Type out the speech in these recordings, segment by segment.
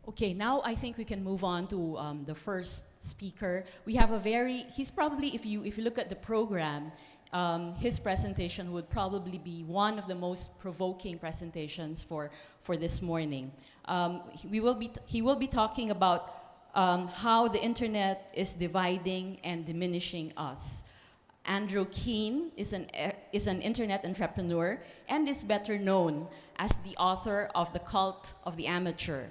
Okay, now I think we can move on to the first speaker. We have he's probably, if you look at the program, his presentation would probably be one of the most provoking presentations for this morning. He will be talking about how the internet is dividing and diminishing us. Andrew Keen is an internet entrepreneur and is better known as the author of The Cult of the Amateur: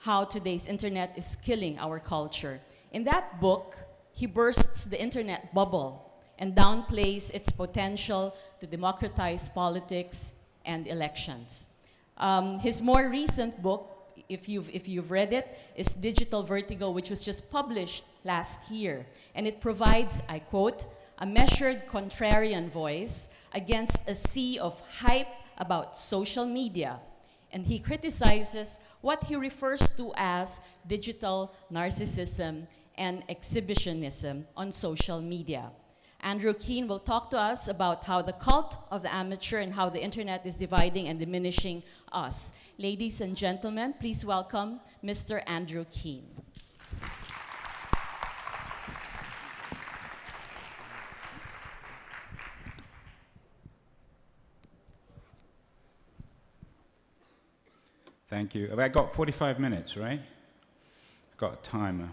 How Today's Internet is Killing Our Culture. In that book, he bursts the internet bubble and downplays its potential to democratize politics and elections. His more recent book, if you've read it, is Digital Vertigo, which was just published last year. And it provides, I quote, "a measured contrarian voice against a sea of hype about social media." And he criticizes what he refers to as digital narcissism and exhibitionism on social media. Andrew Keen will talk to us about how the cult of the amateur and how the internet is dividing and diminishing us. Ladies and gentlemen, please welcome Mr. Andrew Keen. Thank you. Have I got 45 minutes, right? I've got a timer.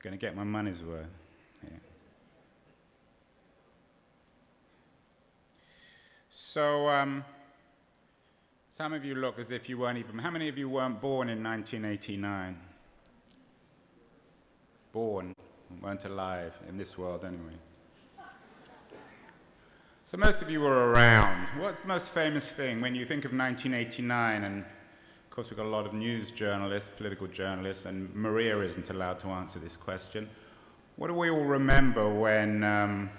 Going to get my money's worth. Yeah. So, some of you look as if you weren't even... How many of you weren't born in 1989? Born, weren't alive, in this world anyway. So most of you were around. What's the most famous thing when you think of 1989? And of course, we've got a lot of news journalists, political journalists, and Maria isn't allowed to answer this question. What do we all remember when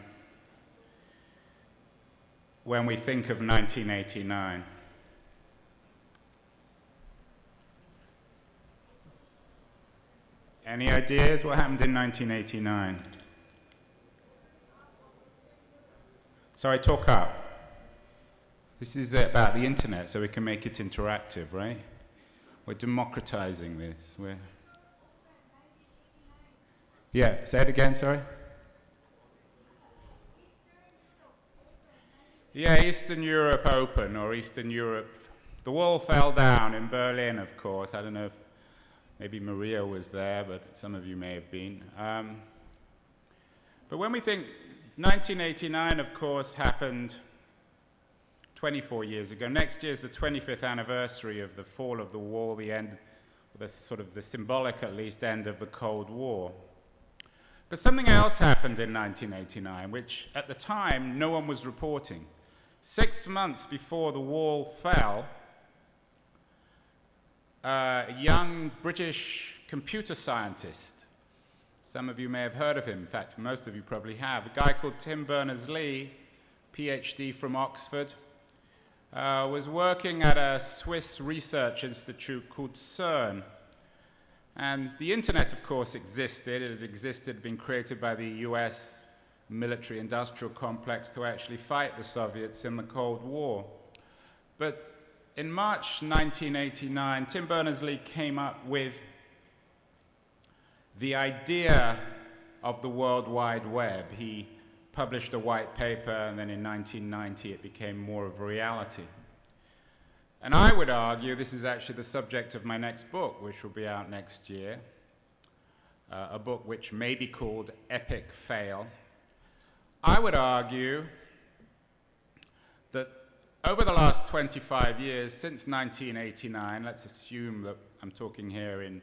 we think of 1989? Any ideas what happened in 1989? Sorry, talk up. This is about the internet, so we can make it interactive, right? We're democratizing this. Yeah, say it again, sorry. Yeah, Eastern Europe open, or Eastern Europe. The wall fell down in Berlin, of course. I don't know if maybe Maria was there, but some of you may have been. But when we think 1989, of course, happened 24 years ago. Next year is the 25th anniversary of the fall of the wall, the end, the sort of the symbolic, at least, end of the Cold War. But something else happened in 1989, which at the time no one was reporting. 6 months before the wall fell, a young British computer scientist, some of you may have heard of him, in fact, most of you probably have, a guy called Tim Berners-Lee, PhD from Oxford, was working at a Swiss research institute called CERN. And the internet, of course, existed. It had been created by the US military-industrial complex to actually fight the Soviets in the Cold War. But in March 1989, Tim Berners-Lee came up with the idea of the World Wide Web. He published a white paper, and then in 1990 it became more of a reality. And I would argue, this is actually the subject of my next book, which will be out next year, a book which may be called Epic Fail. I would argue that over the last 25 years, since 1989, let's assume that I'm talking here in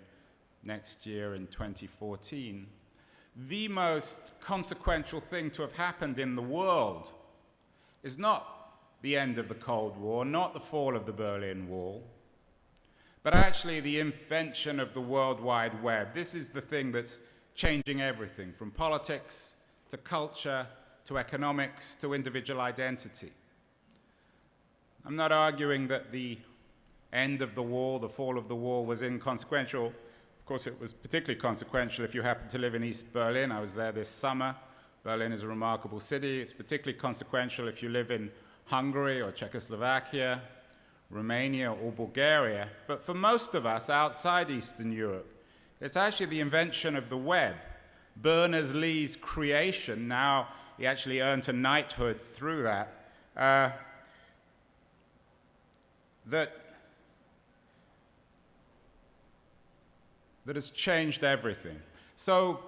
next year in 2014, the most consequential thing to have happened in the world is not the end of the Cold War, not the fall of the Berlin Wall, but actually the invention of the World Wide Web. This is the thing that's changing everything, from politics to culture to economics to individual identity. I'm not arguing that the end of the wall, the fall of the wall, was inconsequential. Of course, it was particularly consequential if you happen to live in East Berlin. I was there this summer. Berlin is a remarkable city. It's particularly consequential if you live in Hungary or Czechoslovakia, Romania or Bulgaria, but for most of us outside Eastern Europe, it's actually the invention of the web. Berners-Lee's creation, now he actually earned a knighthood through that, that has changed everything. So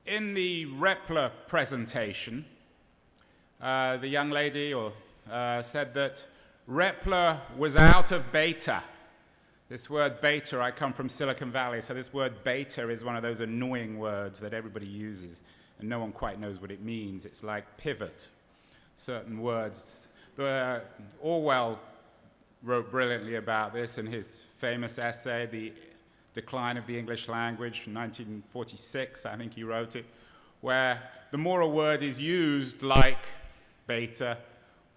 in the Rappler presentation, the young lady said that Rappler was out of beta. This word beta, I come from Silicon Valley, so this word beta is one of those annoying words that everybody uses, and no one quite knows what it means. It's like pivot. Certain words. Orwell wrote brilliantly about this in his famous essay, The Decline of the English Language, 1946, I think he wrote it, where the more a word is used like beta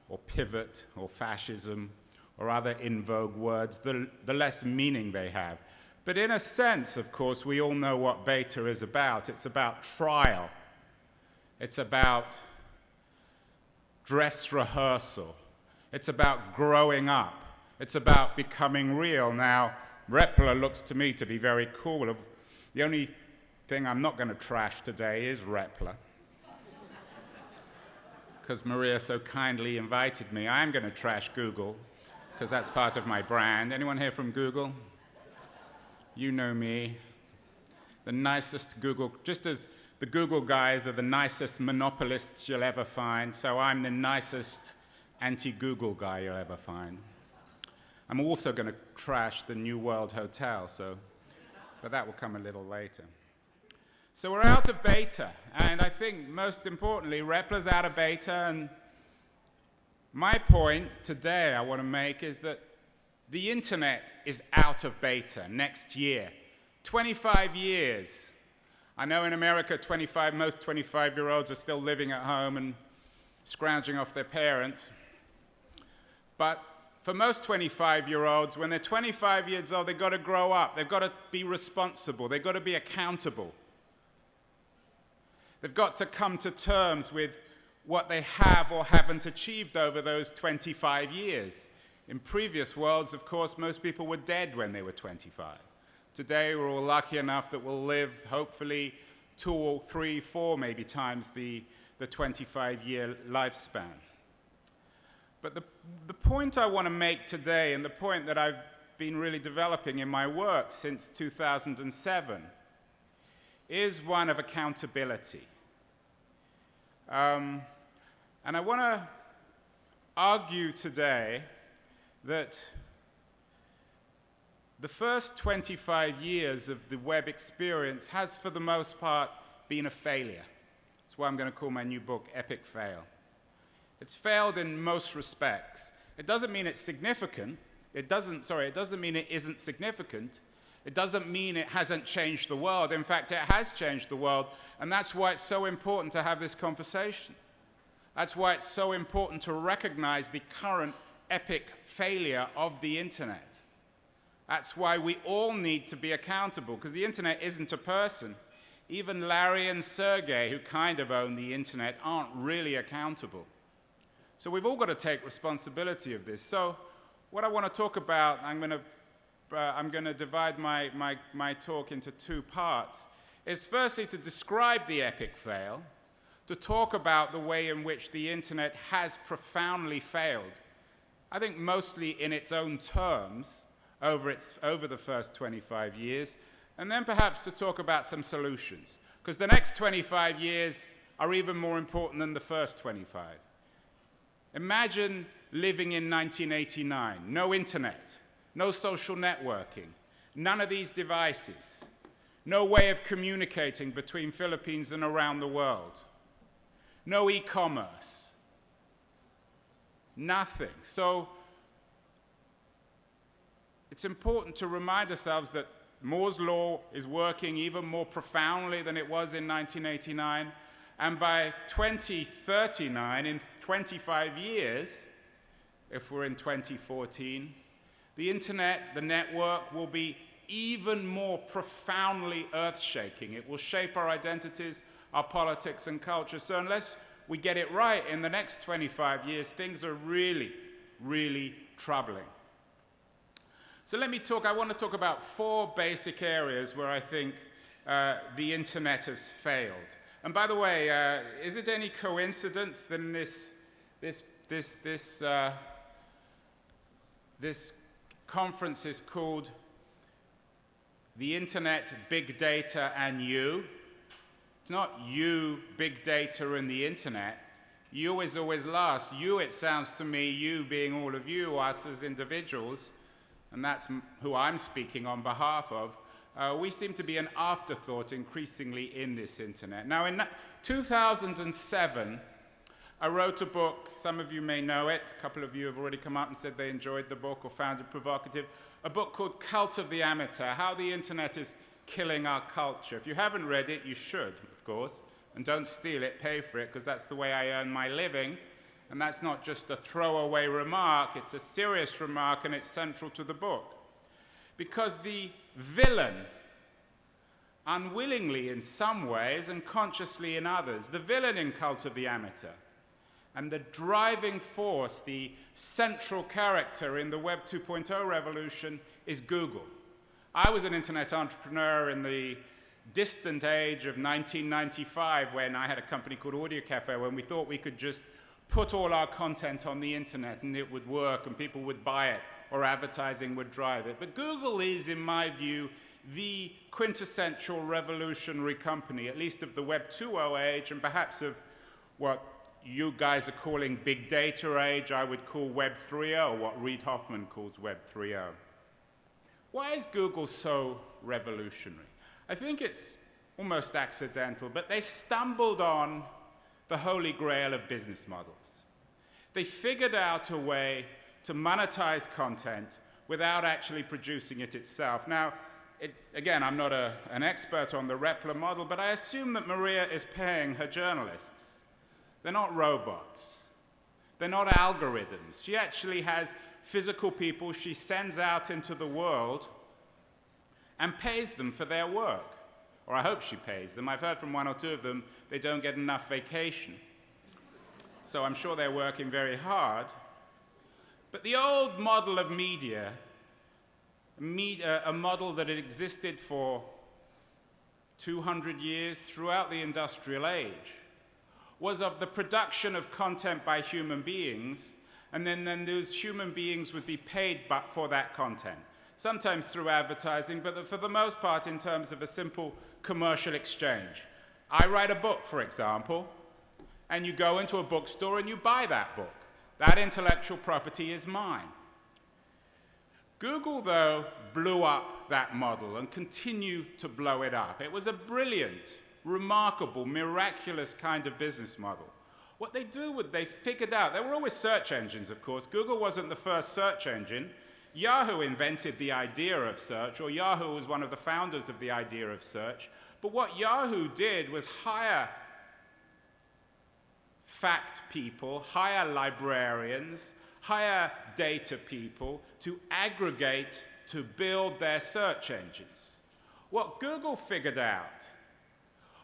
or pivot or fascism or other in vogue words, the less meaning they have. But in a sense, of course, we all know what beta is about. It's about trial. It's about dress rehearsal. It's about growing up. It's about becoming real. Now, Rappler looks to me to be very cool. The only thing I'm not going to trash today is Rappler, because Maria so kindly invited me. I'm going to trash Google, because that's part of my brand. Anyone here from Google? You know me. The nicest Google, just as the Google guys are the nicest monopolists you'll ever find, so I'm the nicest anti-Google guy you'll ever find. I'm also going to trash the New World Hotel, but that will come a little later. So we're out of beta, and I think most importantly, Rappler's out of beta, and my point today I want to make is that the internet is out of beta next year. 25 years. I know in America, most 25-year-olds are still living at home and scrounging off their parents. But for most 25-year-olds, when they're 25 years old, they've got to grow up. They've got to be responsible. They've got to be accountable. They've got to come to terms with what they have or haven't achieved over those 25 years. In previous worlds, of course, most people were dead when they were 25. Today, we're all lucky enough that we'll live, hopefully, 2 or 3, 4 maybe times the 25-year lifespan. But the point I want to make today, and the point that I've been really developing in my work since 2007, is one of accountability. And I want to argue today that the first 25 years of the web experience has, for the most part, been a failure. That's why I'm going to call my new book Epic Fail. It's failed in most respects. It doesn't mean it's significant. It doesn't mean it isn't significant. It doesn't mean it hasn't changed the world. In fact, it has changed the world, and that's why it's so important to have this conversation. That's why it's so important to recognize the current epic failure of the internet. That's why we all need to be accountable, because the internet isn't a person. Even Larry and Sergey, who kind of own the internet, aren't really accountable. So we've all got to take responsibility of this. So what I want to talk about, I'm going to divide my talk into 2 parts, is firstly to describe the epic fail, to talk about the way in which the internet has profoundly failed, I think mostly in its own terms, over the first 25 years, and then perhaps to talk about some solutions, because the next 25 years are even more important than the first 25. Imagine living in 1989, no internet, no social networking, none of these devices, no way of communicating between Philippines and around the world, no e-commerce, nothing. So it's important to remind ourselves that Moore's law is working even more profoundly than it was in 1989, and by 2039, in 25 years, if we're in 2014, the internet, the network, will be even more profoundly earth-shaking. It will shape our identities, our politics and culture. So unless we get it right in the next 25 years, things are really, really troubling. So I want to talk about 4 basic areas where I think the internet has failed. And by the way, is it any coincidence that this conference is called The Internet, Big Data, and You? It's not you, big data, and the internet. You is always last. You, it sounds to me, you being all of you, us as individuals, and that's who I'm speaking on behalf of, we seem to be an afterthought increasingly in this internet. Now, in 2007, I wrote a book. Some of you may know it. A couple of you have already come up and said they enjoyed the book or found it provocative. A book called Cult of the Amateur, How the Internet is Killing Our Culture. If you haven't read it, you should, of course. And don't steal it, pay for it, because that's the way I earn my living. And that's not just a throwaway remark, it's a serious remark, and it's central to the book. Because the villain, unwillingly in some ways and consciously in others, the villain in Cult of the Amateur, and the driving force, the central character in the Web 2.0 revolution is Google. I was an internet entrepreneur in the distant age of 1995 when I had a company called Audio Cafe, when we thought we could just put all our content on the internet and it would work and people would buy it or advertising would drive it. But Google is, in my view, the quintessential revolutionary company, at least of the Web 2.0 age and perhaps of what you guys are calling big data age. I would call Web 3.0, what Reid Hoffman calls Web 3.0. Why is Google so revolutionary? I think it's almost accidental, but they stumbled on the holy grail of business models. They figured out a way to monetize content without actually producing it itself. Now, again, I'm not an expert on the Rappler model, but I assume that Maria is paying her journalists. They're not robots. They're not algorithms. She actually has physical people she sends out into the world and pays them for their work. Or I hope she pays them. I've heard from 1 or 2 of them they don't get enough vacation. So I'm sure they're working very hard. But the old model of media, a model that had existed for 200 years throughout the industrial age, was of the production of content by human beings, and then those human beings would be paid for that content, sometimes through advertising, but for the most part in terms of a simple commercial exchange. I write a book, for example, and you go into a bookstore and you buy that book. That intellectual property is mine. Google, though, blew up that model and continued to blow it up. It was a brilliant, remarkable, miraculous kind of business model. What they figured out, there were always search engines, of course. Google wasn't the first search engine. Yahoo invented the idea of search, or Yahoo was one of the founders of the idea of search. But what Yahoo did was hire fact people, hire librarians, hire data people to aggregate, to build their search engines. What Google figured out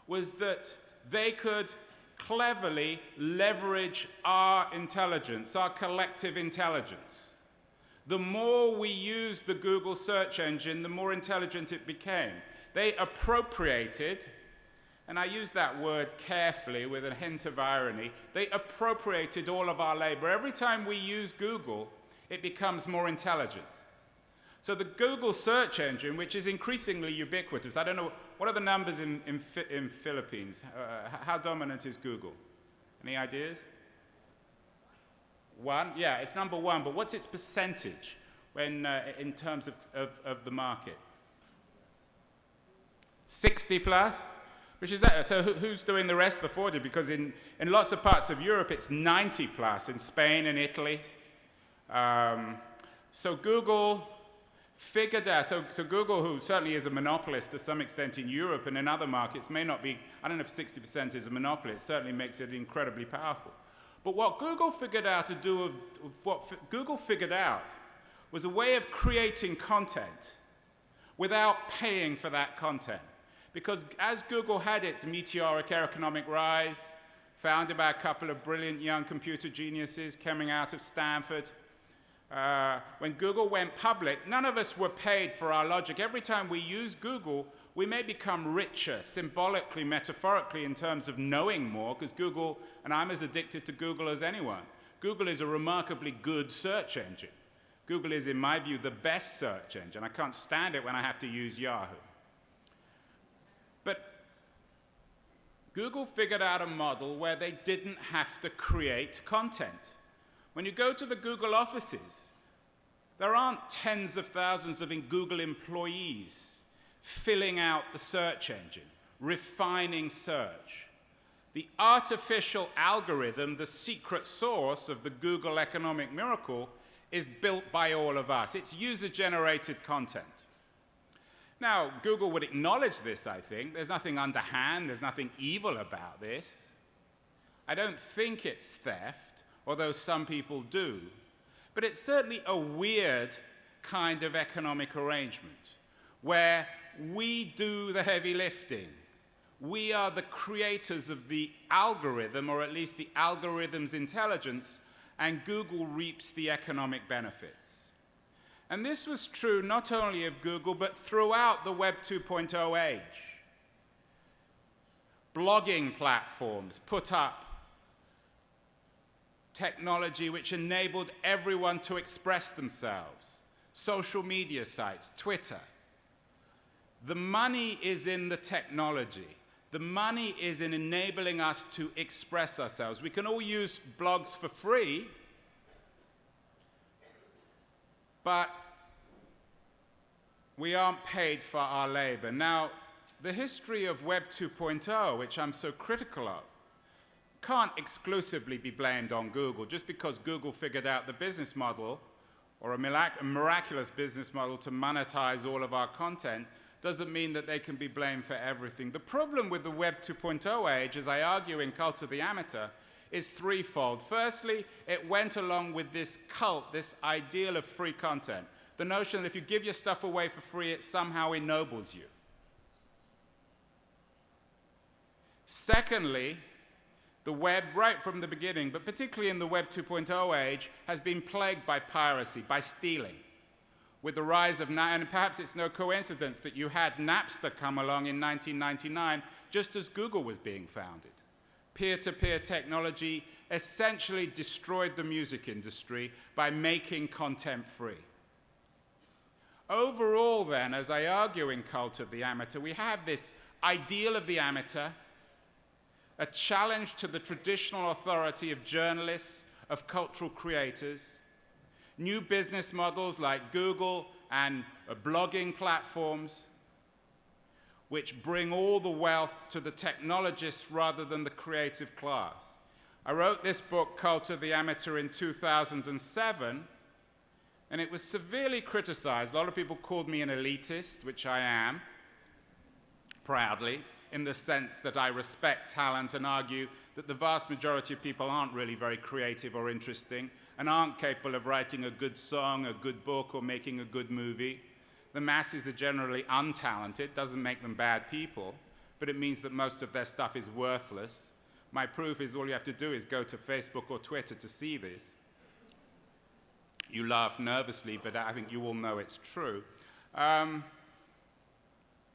was that they could cleverly leverage our intelligence, our collective intelligence. The more we used the Google search engine, the more intelligent it became. They appropriated, and I use that word carefully with a hint of irony, they appropriated all of our labor. Every time we use Google, it becomes more intelligent. So the Google search engine, which is increasingly ubiquitous, I don't know, what are the numbers in Philippines? How dominant is Google? Any ideas? 1? Yeah, it's number 1, but what's its percentage when, in terms of the market? 60 plus? Which is that? So who's doing the rest of the 40? Because in lots of parts of Europe, it's 90 plus, in Spain and Italy. So Google figured out, so Google, who certainly is a monopolist to some extent in Europe and in other markets, may not be, I don't know if 60% is a monopoly, it certainly makes it incredibly powerful. But what Google figured out to do, Google figured out was a way of creating content without paying for that content. Because as Google had its meteoric economic rise, founded by a couple of brilliant young computer geniuses coming out of Stanford, When Google went public, none of us were paid for our logic. Every time we use Google, we may become richer, symbolically, metaphorically, in terms of knowing more, because Google, and I'm as addicted to Google as anyone. Google is a remarkably good search engine. Google is, in my view, the best search engine. I can't stand it when I have to use Yahoo. But Google figured out a model where they didn't have to create content. When you go to the Google offices, there aren't tens of thousands of Google employees filling out the search engine, refining search. The artificial algorithm, the secret source of the Google economic miracle, is built by all of us. It's user-generated content. Now, Google would acknowledge this, I think. There's nothing underhand, there's nothing evil about this. I don't think it's theft, although some people do. But it's certainly a weird kind of economic arrangement, where we do the heavy lifting. We are the creators of the algorithm, or at least the algorithm's intelligence, and Google reaps the economic benefits. And this was true not only of Google, but throughout the Web 2.0 age. Blogging platforms put up technology which enabled everyone to express themselves. Social media sites, Twitter. The money is in the technology. The money is in enabling us to express ourselves. We can all use blogs for free, but we aren't paid for our labor. Now, the history of Web 2.0, which I'm so critical of, can't exclusively be blamed on Google. Just because Google figured out the business model, or a miraculous business model to monetize all of our content, doesn't mean that they can be blamed for everything. The problem with the Web 2.0 age, as I argue in Cult of the Amateur, is threefold. Firstly, it went along with this cult, this ideal of free content. The notion that if you give your stuff away for free, it somehow ennobles you. Secondly, the web, right from the beginning, but particularly in the Web 2.0 age, has been plagued by piracy, by stealing. With the rise of, and perhaps it's no coincidence that you had Napster come along in 1999, just as Google was being founded. Peer-to-peer technology essentially destroyed the music industry by making content free. Overall, then, as I argue in Cult of the Amateur, we have this ideal of the amateur, a challenge to the traditional authority of journalists, of cultural creators, new business models like Google and blogging platforms, which bring all the wealth to the technologists rather than the creative class. I wrote this book, Cult of the Amateur, in 2007, and it was severely criticized. A lot of people called me an elitist, which I am, proudly, in the sense that I respect talent and argue that the vast majority of people aren't really very creative or interesting and aren't capable of writing a good song, a good book, or making a good movie. The masses are generally untalented. Doesn't make them bad people, but it means that most of their stuff is worthless. My proof is all you have to do is go to Facebook or Twitter to see this. You laugh nervously, but I think you all know it's true.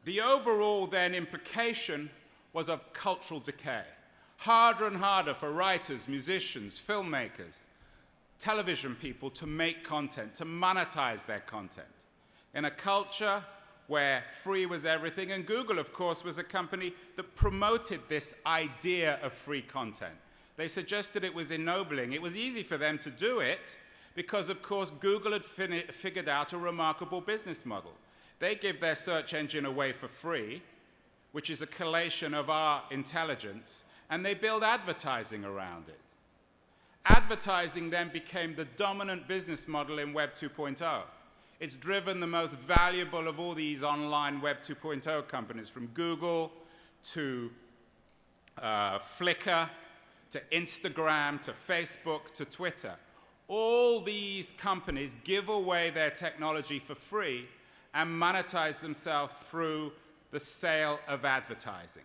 The overall, then, implication was of cultural decay. Harder and harder for writers, musicians, filmmakers, television people to make content, to monetize their content. In a culture where free was everything, and Google, of course, was a company that promoted this idea of free content. They suggested it was ennobling. It was easy for them to do it because, of course, Google had figured out a remarkable business model. They give their search engine away for free, which is a collation of our intelligence, and they build advertising around it. Advertising then became the dominant business model in Web 2.0. It's driven the most valuable of all these online Web 2.0 companies, from Google to Flickr, to Instagram, to Facebook, to Twitter. All these companies give away their technology for free and monetize themselves through the sale of advertising.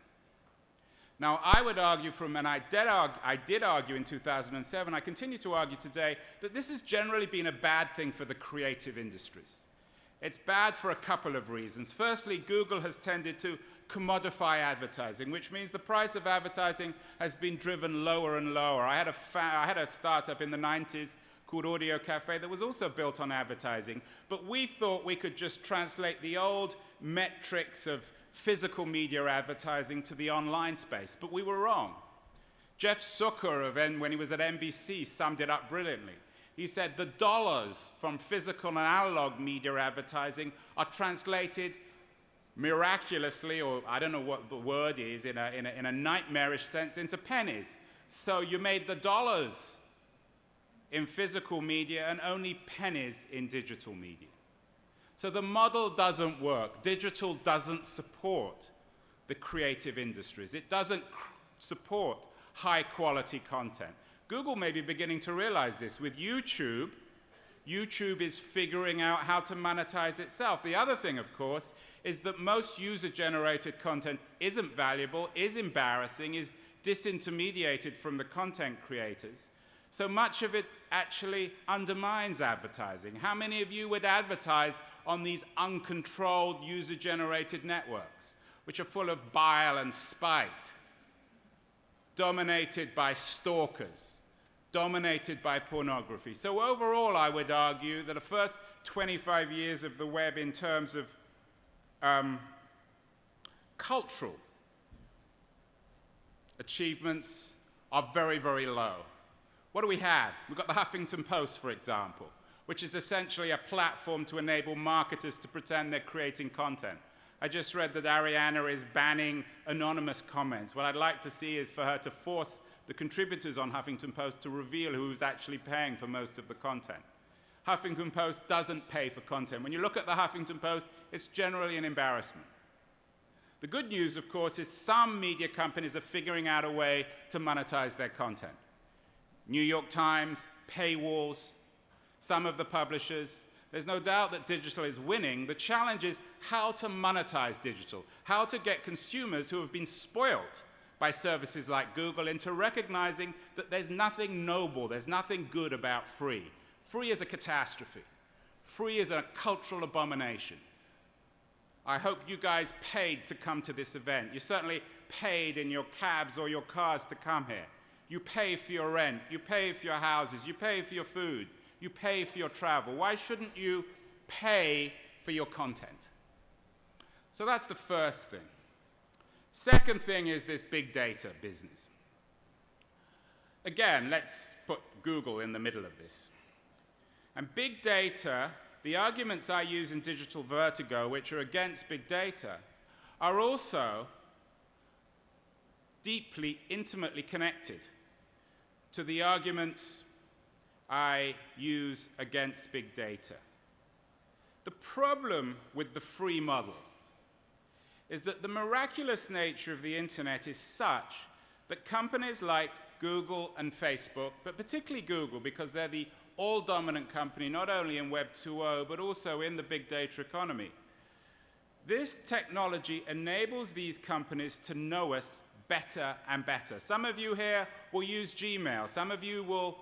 Now, I would argue and I did argue in 2007, I continue to argue today, that this has generally been a bad thing for the creative industries. It's bad for a couple of reasons. Firstly, Google has tended to commodify advertising, which means the price of advertising has been driven lower and lower. I had a startup in the 90s called Audio Cafe that was also built on advertising, but we thought we could just translate the old metrics of physical media advertising to the online space, but we were wrong. Jeff Zucker, when he was at NBC, summed it up brilliantly. He said the dollars from physical and analog media advertising are translated miraculously, or I don't know what the word is, in a nightmarish sense, into pennies. So you made the dollars in physical media and only pennies in digital media. So the model doesn't work. Digital doesn't support the creative industries. It doesn't support high-quality content. Google may be beginning to realize this. With YouTube, YouTube is figuring out how to monetize itself. The other thing, of course, is that most user-generated content isn't valuable, is embarrassing, is disintermediated from the content creators. So much of it actually undermines advertising. How many of you would advertise on these uncontrolled user-generated networks, which are full of bile and spite, dominated by stalkers, dominated by pornography? So overall, I would argue that the first 25 years of the web in terms of cultural achievements are very, very low. What do we have? We've got the Huffington Post, for example, which is essentially a platform to enable marketers to pretend they're creating content. I just read that Ariana is banning anonymous comments. What I'd like to see is for her to force the contributors on Huffington Post to reveal who's actually paying for most of the content. Huffington Post doesn't pay for content. When you look at the Huffington Post, it's generally an embarrassment. The good news, of course, is some media companies are figuring out a way to monetize their content. New York Times, paywalls, some of the publishers. There's no doubt that digital is winning. The challenge is how to monetize digital, how to get consumers who have been spoiled by services like Google into recognizing that there's nothing noble, there's nothing good about free. Free is a catastrophe. Free is a cultural abomination. I hope you guys paid to come to this event. You certainly paid in your cabs or your cars to come here. You pay for your rent, you pay for your houses, you pay for your food, you pay for your travel. Why shouldn't you pay for your content? So that's the first thing. Second thing is this big data business. Again, let's put Google in the middle of this. And big data, the arguments I use in Digital Vertigo, which are against big data, are also deeply, intimately connected to the arguments I use against big data. The problem with the free model is that the miraculous nature of the internet is such that companies like Google and Facebook, but particularly Google, because they're the all-dominant company not only in Web 2.0, but also in the big data economy, this technology enables these companies to know us better and better. Some of you here will use Gmail. Some of you will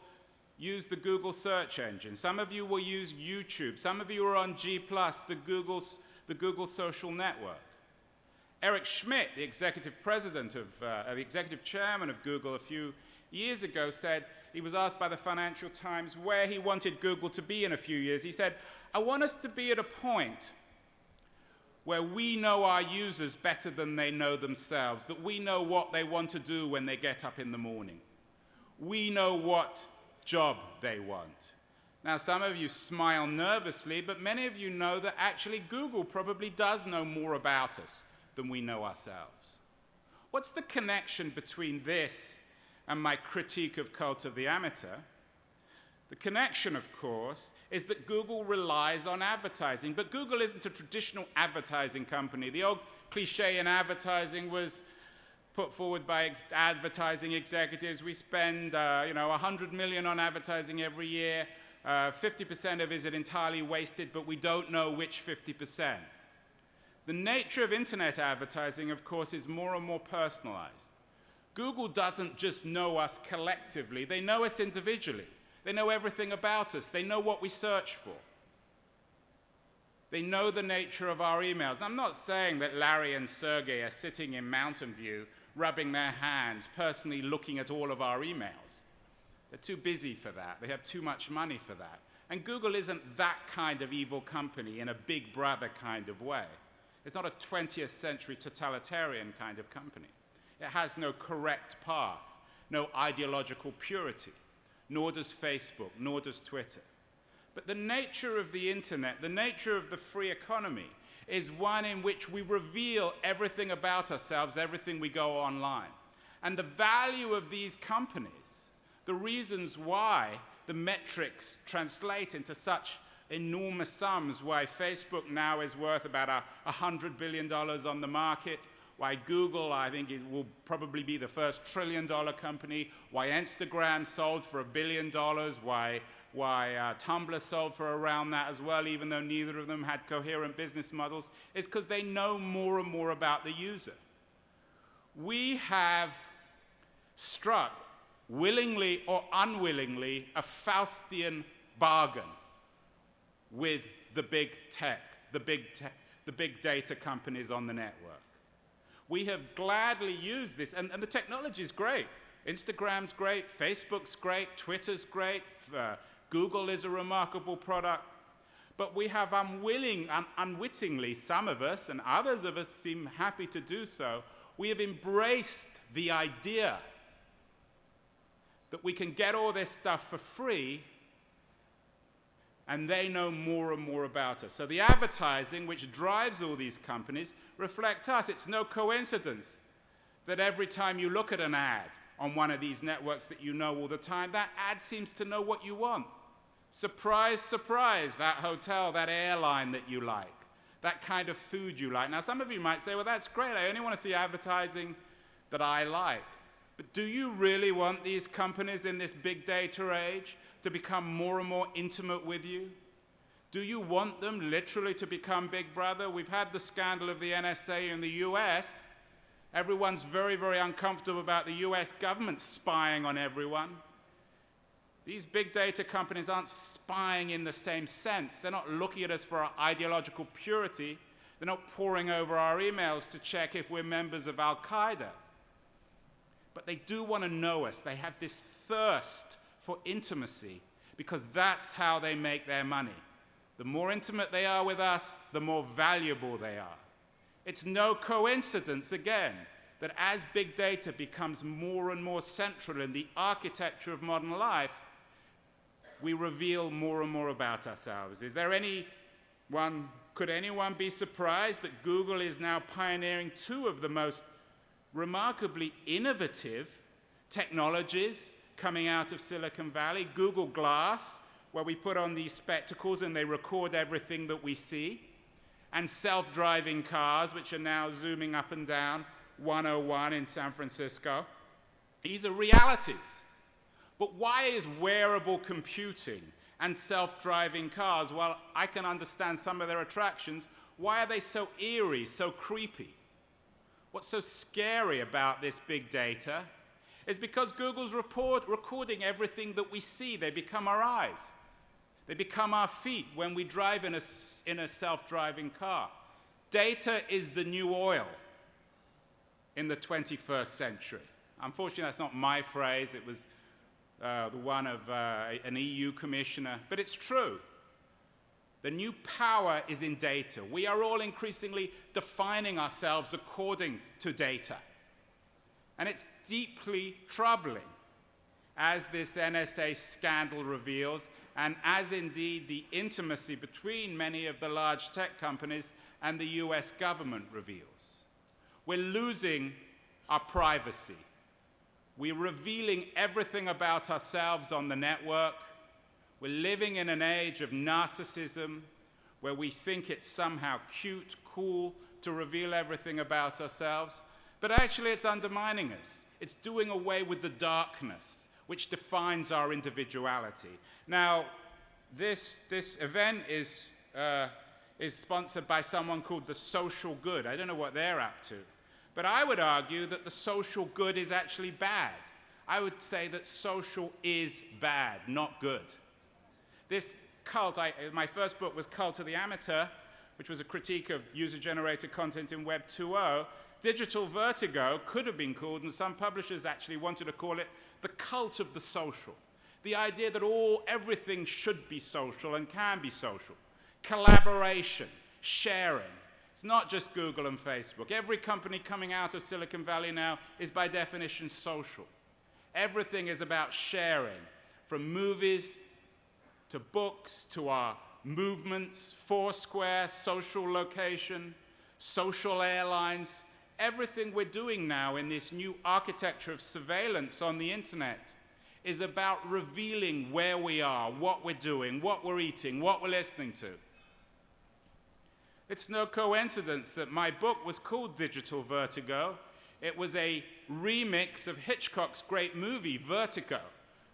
use the Google search engine. Some of you will use YouTube. Some of you are on G+, the Google social network. Eric Schmidt, the executive chairman of Google a few years ago, said, he was asked by the Financial Times where he wanted Google to be in a few years. He said, I want us to be at a point where we know our users better than they know themselves, that we know what they want to do when they get up in the morning. We know what job they want. Now, some of you smile nervously, but many of you know that actually Google probably does know more about us than we know ourselves. What's the connection between this and my critique of Cult of the Amateur? The connection, of course, is that Google relies on advertising, but Google isn't a traditional advertising company. The old cliche in advertising was put forward by advertising executives. We spend, 100 million on advertising every year. 50% of it is entirely wasted, but we don't know which 50%. The nature of internet advertising, of course, is more and more personalized. Google doesn't just know us collectively, they know us individually. They know everything about us. They know what we search for. They know the nature of our emails. I'm not saying that Larry and Sergey are sitting in Mountain View, rubbing their hands, personally looking at all of our emails. They're too busy for that. They have too much money for that. And Google isn't that kind of evil company in a big brother kind of way. It's not a 20th century totalitarian kind of company. It has no correct path, no ideological purity. Nor does Facebook, nor does Twitter. But the nature of the internet, the nature of the free economy, is one in which we reveal everything about ourselves, everything we go online. And the value of these companies, the reasons why the metrics translate into such enormous sums, why Facebook now is worth about $100 billion on the market, why Google, I think, will probably be the first trillion-dollar company, why Instagram sold for $1 billion, why Tumblr sold for around that as well, even though neither of them had coherent business models, is because they know more and more about the user. We have struck, willingly or unwillingly, a Faustian bargain with the big tech, the big data companies on the network. We have gladly used this, and the technology is great. Instagram's great, Facebook's great, Twitter's great, Google is a remarkable product. But we have unwittingly, some of us, and others of us seem happy to do so, we have embraced the idea that we can get all this stuff for free, and they know more and more about us. So the advertising, which drives all these companies, reflect us. It's no coincidence that every time you look at an ad on one of these networks that you know all the time, that ad seems to know what you want. Surprise, surprise, that hotel, that airline that you like, that kind of food you like. Now, some of you might say, well, that's great. I only want to see advertising that I like. But do you really want these companies in this big data age to become more and more intimate with you? Do you want them literally to become Big Brother? We've had the scandal of the NSA in the US. Everyone's very, very uncomfortable about the US government spying on everyone. These big data companies aren't spying in the same sense. They're not looking at us for our ideological purity. They're not poring over our emails to check if we're members of Al-Qaeda. But they do want to know us. They have this thirst for intimacy because that's how they make their money. The more intimate they are with us, the more valuable they are. It's no coincidence, again, that as big data becomes more and more central in the architecture of modern life, we reveal more and more about ourselves. Could anyone be surprised that Google is now pioneering two of the most remarkably innovative technologies coming out of Silicon Valley? Google Glass, where we put on these spectacles and they record everything that we see, and self-driving cars, which are now zooming up and down 101 in San Francisco. These are realities. But why is wearable computing and self-driving cars, well, I can understand some of their attractions, why are they so eerie, so creepy? What's so scary about this big data is because Google's recording everything that we see. They become our eyes. They become our feet when we drive in a self-driving car. Data is the new oil in the 21st century. Unfortunately, that's not my phrase. It was the one of an EU commissioner. But it's true. The new power is in data. We are all increasingly defining ourselves according to data. And it's deeply troubling, as this NSA scandal reveals, and as indeed the intimacy between many of the large tech companies and the US government reveals. We're losing our privacy. We're revealing everything about ourselves on the network. We're living in an age of narcissism where we think it's somehow cute, cool to reveal everything about ourselves. But actually, it's undermining us. It's doing away with the darkness, which defines our individuality. Now, this event is sponsored by someone called The Social Good. I don't know what they're up to. But I would argue that the social good is actually bad. I would say that social is bad, not good. This cult, my first book was Cult of the Amateur, which was a critique of user-generated content in Web 2.0. Digital vertigo could have been called, and some publishers actually wanted to call it the cult of the social. The idea that everything should be social and can be social. Collaboration, sharing. It's not just Google and Facebook. Every company coming out of Silicon Valley now is by definition social. Everything is about sharing, from movies to books to our movements, Foursquare, social location, social airlines. Everything we're doing now in this new architecture of surveillance on the internet is about revealing where we are, what we're doing, what we're eating, what we're listening to. It's no coincidence that my book was called Digital Vertigo. It was a remix of Hitchcock's great movie, Vertigo,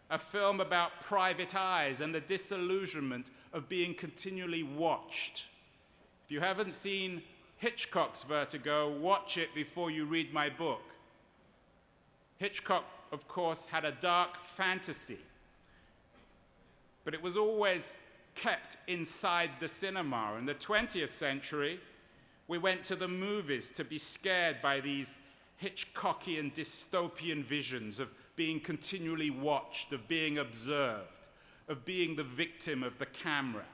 a film about private eyes and the disillusionment of being continually watched. If you haven't seen Hitchcock's Vertigo, watch it before you read my book. Hitchcock, of course, had a dark fantasy, but it was always kept inside the cinema. In the 20th century, we went to the movies to be scared by these Hitchcockian dystopian visions of being continually watched, of being observed, of being the victim of the camera,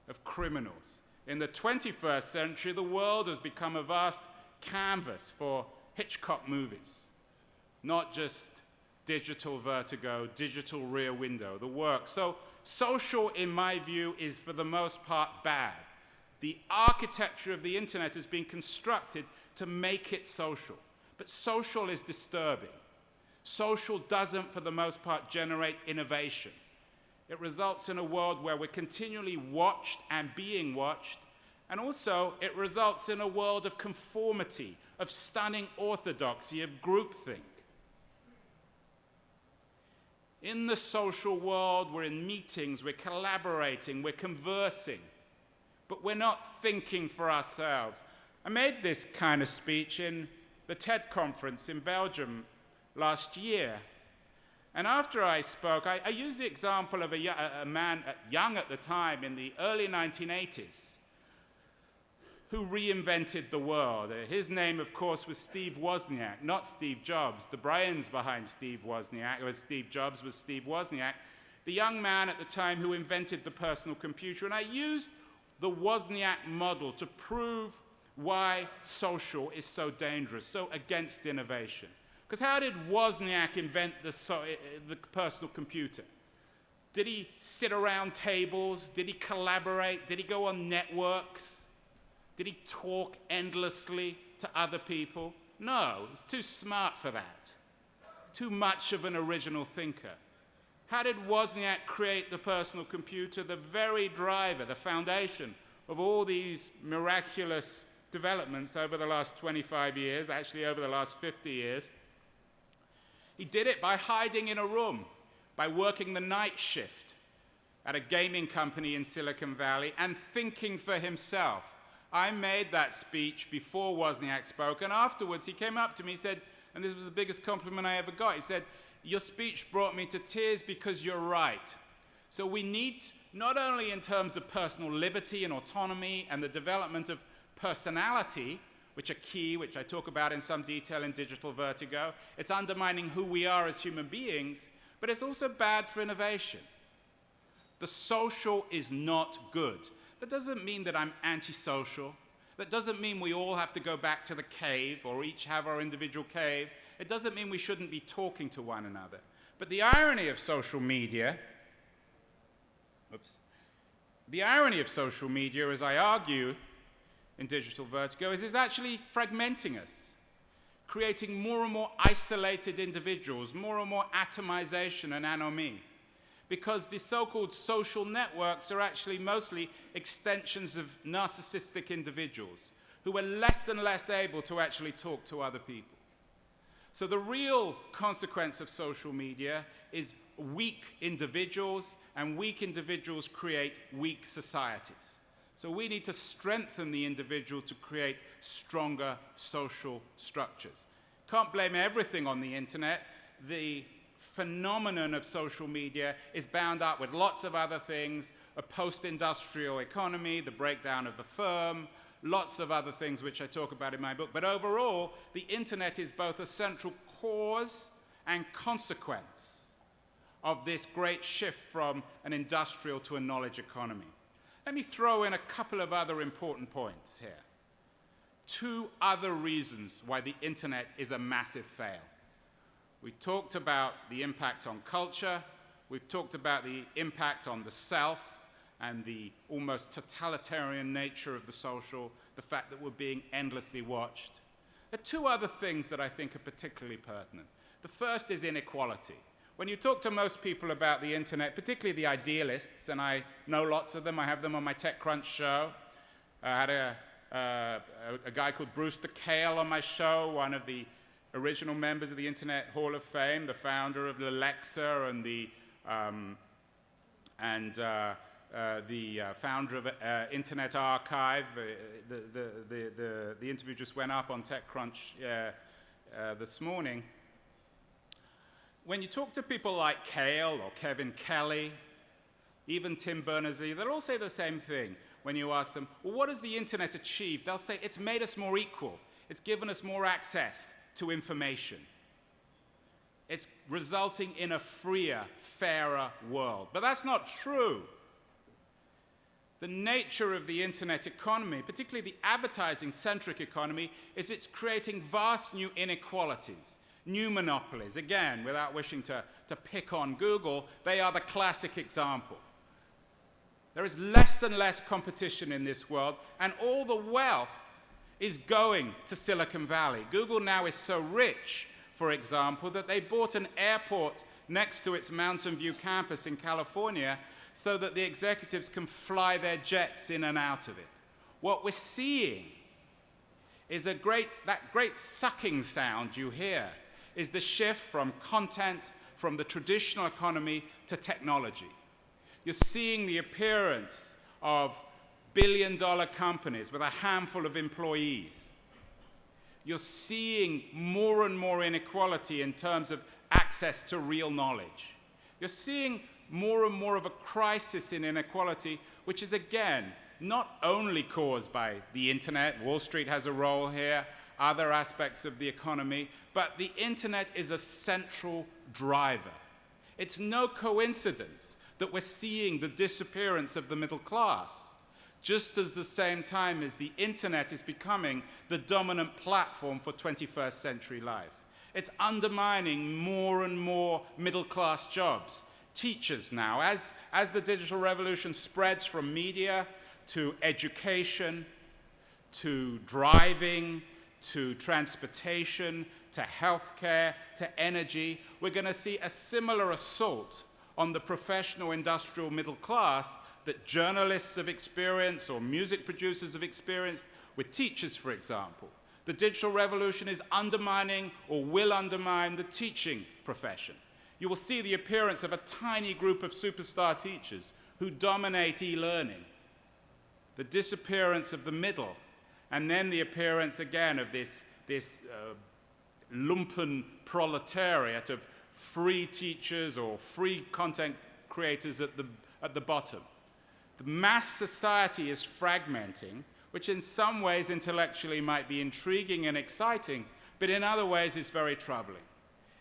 of criminals. In the 21st century, the world has become a vast canvas for Hitchcock movies, not just Digital Vertigo, Digital Rear Window, the work. So social, in my view, is for the most part bad. The architecture of the internet has been constructed to make it social. But social is disturbing. Social doesn't, for the most part, generate innovation. It results in a world where we're continually watched and being watched, and also it results in a world of conformity, of stunning orthodoxy, of groupthink. In the social world, we're in meetings, we're collaborating, we're conversing, but we're not thinking for ourselves. I made this kind of speech in the TED conference in Belgium last year. And after I spoke, I used the example of a man, young at the time, in the early 1980s, who reinvented the world. His name, of course, was Steve Wozniak, not Steve Jobs. The brains behind Steve Jobs was Steve Wozniak, the young man at the time who invented the personal computer. And I used the Wozniak model to prove why social is so dangerous, so against innovation. Because how did Wozniak invent the personal computer? Did he sit around tables? Did he collaborate? Did he go on networks? Did he talk endlessly to other people? No, he's too smart for that. Too much of an original thinker. How did Wozniak create the personal computer? The very driver, the foundation of all these miraculous developments over the last 25 years, actually over the last 50 years. He did it by hiding in a room, by working the night shift at a gaming company in Silicon Valley and thinking for himself. I made that speech before Wozniak spoke, and afterwards he came up to me and said, and this was the biggest compliment I ever got, he said, "Your speech brought me to tears because you're right." So we need, not only in terms of personal liberty and autonomy and the development of personality, which are key, which I talk about in some detail in Digital Vertigo. It's undermining who we are as human beings, but it's also bad for innovation. The social is not good. That doesn't mean that I'm antisocial. That doesn't mean we all have to go back to the cave or each have our individual cave. It doesn't mean we shouldn't be talking to one another. But the irony of social media, as I argue in Digital Vertigo, is actually fragmenting us, creating more and more isolated individuals, more and more atomization and anomie, because the so-called social networks are actually mostly extensions of narcissistic individuals who are less and less able to actually talk to other people. So the real consequence of social media is weak individuals, and weak individuals create weak societies. So we need to strengthen the individual to create stronger social structures. Can't blame everything on the internet. The phenomenon of social media is bound up with lots of other things, a post-industrial economy, the breakdown of the firm, lots of other things which I talk about in my book. But overall, the internet is both a central cause and consequence of this great shift from an industrial to a knowledge economy. Let me throw in a couple of other important points here. 2 other reasons why the internet is a massive fail. We talked about the impact on culture, we've talked about the impact on the self and the almost totalitarian nature of the social, the fact that we're being endlessly watched. There are 2 other things that I think are particularly pertinent. The first is inequality. When you talk to most people about the internet, particularly the idealists, and I know lots of them, I have them on my TechCrunch show. I had a guy called Brewster Kahle on my show, one of the original members of the Internet Hall of Fame, the founder of Alexa and the founder of Internet Archive. The interview just went up on TechCrunch this morning. When you talk to people like Kahle or Kevin Kelly, even Tim Berners-Lee, they'll all say the same thing. When you ask them, well, what has the internet achieved? They'll say, it's made us more equal. It's given us more access to information. It's resulting in a freer, fairer world. But that's not true. The nature of the internet economy, particularly the advertising-centric economy, is it's creating vast new inequalities, new monopolies. Again, without wishing to pick on Google, they are the classic example. There is less and less competition in this world, and all the wealth is going to Silicon Valley. Google now is so rich, for example, that they bought an airport next to its Mountain View campus in California so that the executives can fly their jets in and out of it. What we're seeing is that great sucking sound you hear is the shift from content, from the traditional economy to technology. You're seeing the appearance of billion-dollar companies with a handful of employees. You're seeing more and more inequality in terms of access to real knowledge. You're seeing more and more of a crisis in inequality, which is, again, not only caused by the internet. Wall Street has a role here, other aspects of the economy, but the internet is a central driver. It's no coincidence that we're seeing the disappearance of the middle class, just as the same time as the internet is becoming the dominant platform for 21st century life. It's undermining more and more middle-class jobs. Teachers now, as the digital revolution spreads from media to education, to driving, to transportation, to healthcare, to energy, we're going to see a similar assault on the professional industrial middle class that journalists have experienced or music producers have experienced with teachers, for example. The digital revolution is undermining or will undermine the teaching profession. You will see the appearance of a tiny group of superstar teachers who dominate e-learning, the disappearance of the middle, and then the appearance again of this lumpen proletariat of free teachers or free content creators at the bottom. The mass society is fragmenting, which in some ways intellectually might be intriguing and exciting, but in other ways is very troubling.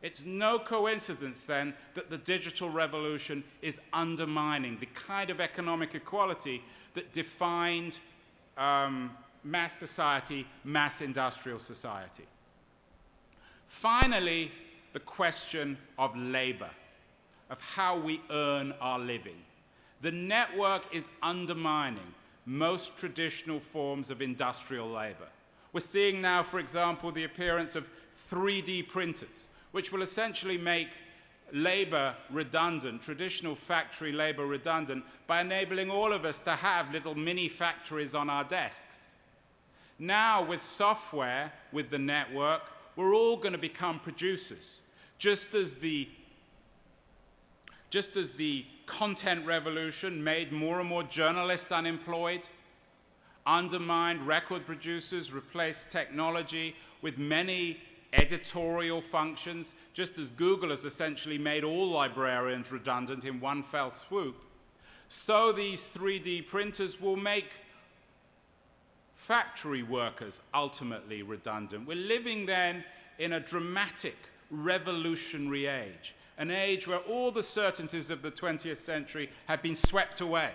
It's no coincidence then that the digital revolution is undermining the kind of economic equality that defined mass society, mass industrial society. Finally, the question of labor, of how we earn our living. The network is undermining most traditional forms of industrial labor. We're seeing now, for example, the appearance of 3D printers, which will essentially make labor redundant, traditional factory labor redundant, by enabling all of us to have little mini factories on our desks. Now, with software, with the network, we're all going to become producers. Just as the content revolution made more and more journalists unemployed, undermined record producers, replaced technology with many editorial functions, just as Google has essentially made all librarians redundant in one fell swoop. So these 3D printers will make factory workers ultimately redundant. We're living then in a dramatic revolutionary age, an age where all the certainties of the 20th century have been swept away.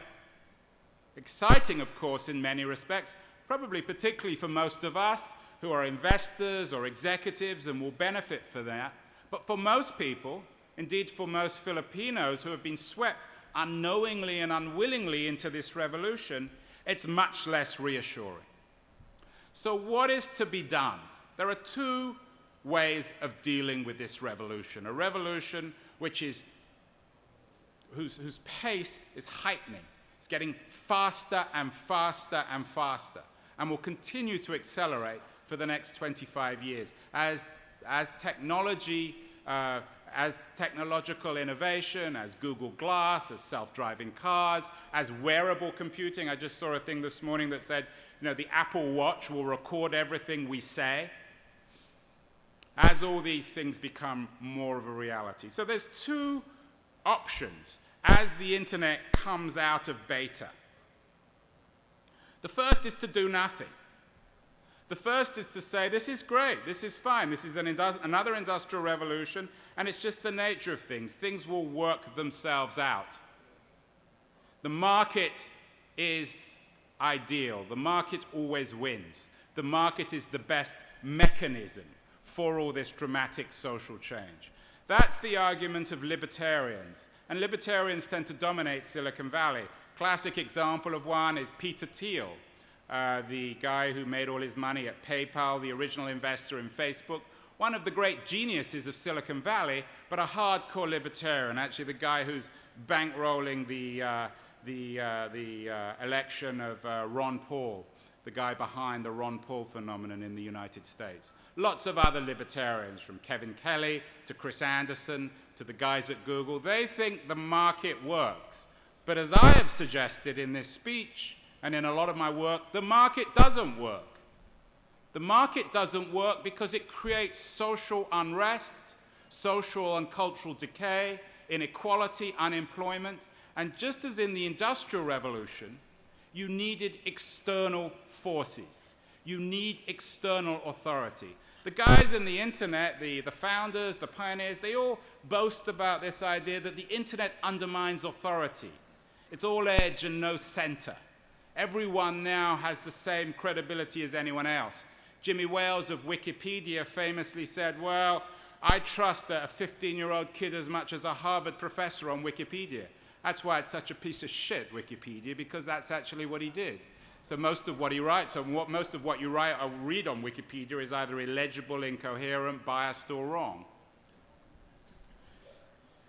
Exciting, of course, in many respects, probably particularly for most of us who are investors or executives and will benefit from that. But for most people, indeed for most Filipinos who have been swept unknowingly and unwillingly into this revolution, it's much less reassuring. So what is to be done? There are two ways of dealing with this revolution. A revolution whose pace is heightening. It's getting faster and faster and faster, and will continue to accelerate for the next 25 years as technology, as technological innovation, as Google Glass, as self-driving cars, as wearable computing. I just saw a thing this morning that said, the Apple Watch will record everything we say. As all these things become more of a reality. So there's two options as the internet comes out of beta. The first is to do nothing. The first is to say, this is great, this is fine, this is another industrial revolution, and it's just the nature of things. Things will work themselves out. The market is ideal. The market always wins. The market is the best mechanism for all this dramatic social change. That's the argument of libertarians. And libertarians tend to dominate Silicon Valley. Classic example of one is Peter Thiel, the guy who made all his money at PayPal, the original investor in Facebook, one of the great geniuses of Silicon Valley, but a hardcore libertarian, actually the guy who's bankrolling the election of Ron Paul, the guy behind the Ron Paul phenomenon in the United States. Lots of other libertarians, from Kevin Kelly to Chris Anderson to the guys at Google, they think the market works. But as I have suggested in this speech and in a lot of my work, the market doesn't work. The market doesn't work because it creates social unrest, social and cultural decay, inequality, unemployment. And just as in the Industrial Revolution, you needed external forces. You need external authority. The guys in the internet, the founders, the pioneers, they all boast about this idea that the internet undermines authority. It's all edge and no center. Everyone now has the same credibility as anyone else. Jimmy Wales of Wikipedia famously said, well, I trust that a 15-year-old kid as much as a Harvard professor on Wikipedia. That's why it's such a piece of shit, Wikipedia, because that's actually what he did. So most of what he writes, most of what you write or read on Wikipedia is either illegible, incoherent, biased, or wrong.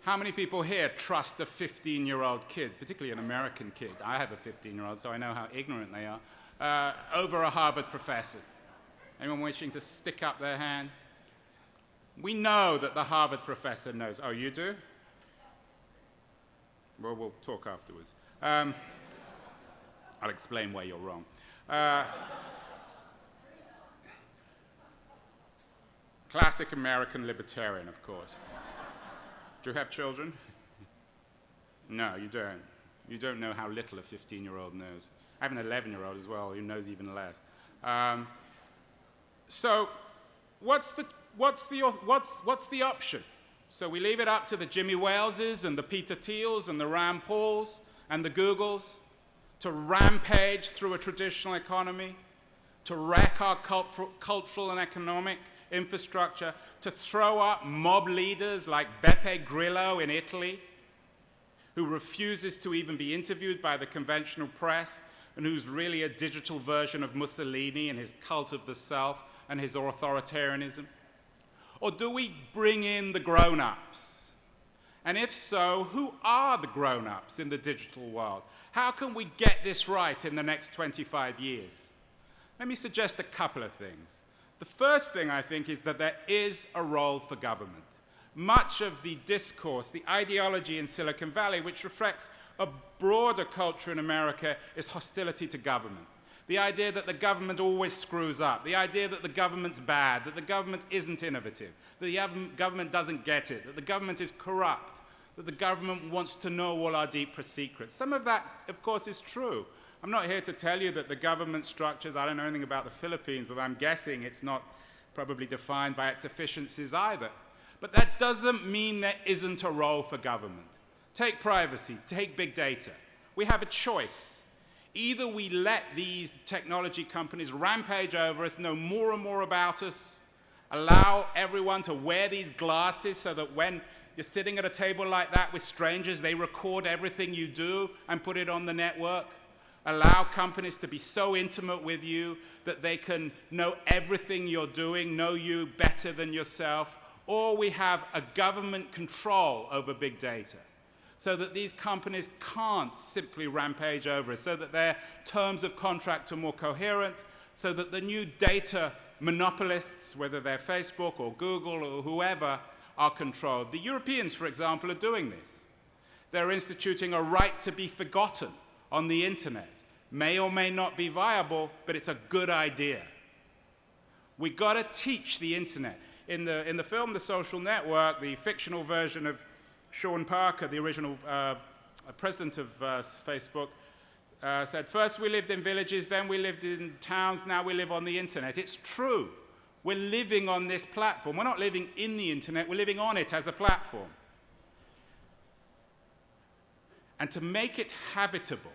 How many people here trust a 15-year-old kid, particularly an American kid? I have a 15-year-old, so I know how ignorant they are, over a Harvard professor. Anyone wishing to stick up their hand? We know that the Harvard professor knows. Oh, you do? Well, we'll talk afterwards. I'll explain why you're wrong. Classic American libertarian, of course. Do you have children? No, you don't. You don't know how little a 15-year-old knows. I have an 11-year-old as well who knows even less. So what's the option? So we leave it up to the Jimmy Waleses and the Peter Thiels and the Rand Pauls and the Googles to rampage through a traditional economy, to wreck our cultural and economic infrastructure, to throw up mob leaders like Beppe Grillo in Italy, who refuses to even be interviewed by the conventional press and who's really a digital version of Mussolini and his cult of the self and his authoritarianism? Or do we bring in the grown-ups? And if so, who are the grown-ups in the digital world? How can we get this right in the next 25 years? Let me suggest a couple of things. The first thing, I think, is that there is a role for government. Much of the discourse, the ideology in Silicon Valley, which reflects a broader culture in America, is hostility to government. The idea that the government always screws up, the idea that the government's bad, that the government isn't innovative, that the government doesn't get it, that the government is corrupt, that the government wants to know all our deep secrets. Some of that, of course, is true. I'm not here to tell you that the government structures, I don't know anything about the Philippines, although I'm guessing it's not probably defined by its efficiencies either. But that doesn't mean there isn't a role for government. Take privacy, take big data. We have a choice. Either we let these technology companies rampage over us, know more and more about us, allow everyone to wear these glasses so that when you're sitting at a table like that with strangers, they record everything you do and put it on the network. Allow companies to be so intimate with you that they can know everything you're doing, know you better than yourself. Or we have a government control over big data, so that these companies can't simply rampage over us, so that their terms of contract are more coherent, so that the new data monopolists, whether they're Facebook or Google or whoever, are controlled. The Europeans, for example, are doing this. They're instituting a right to be forgotten on the internet. May or may not be viable, but it's a good idea. We've got to teach the internet. In the film The Social Network, the fictional version of Sean Parker, the original president of Facebook, said, first we lived in villages, then we lived in towns, now we live on the internet. It's true. We're living on this platform. We're not living in the internet, we're living on it as a platform. And to make it habitable,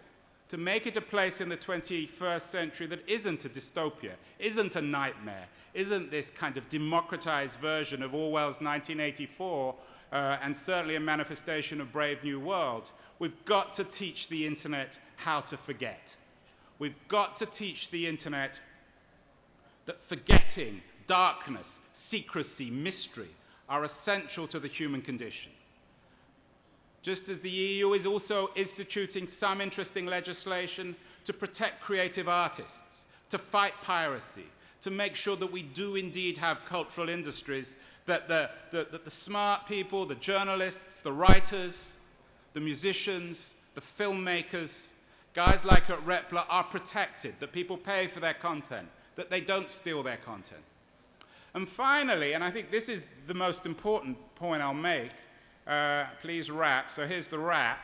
to make it a place in the 21st century that isn't a dystopia, isn't a nightmare, isn't this kind of democratized version of Orwell's 1984, and certainly a manifestation of Brave New World, we've got to teach the internet how to forget. We've got to teach the internet that forgetting, darkness, secrecy, mystery are essential to the human condition. Just as the EU is also instituting some interesting legislation to protect creative artists, to fight piracy, to make sure that we do indeed have cultural industries, that the smart people, the journalists, the writers, the musicians, the filmmakers, guys like at Rappler are protected, that people pay for their content, that they don't steal their content. And finally, and I think this is the most important point I'll make, please wrap. So here's the wrap.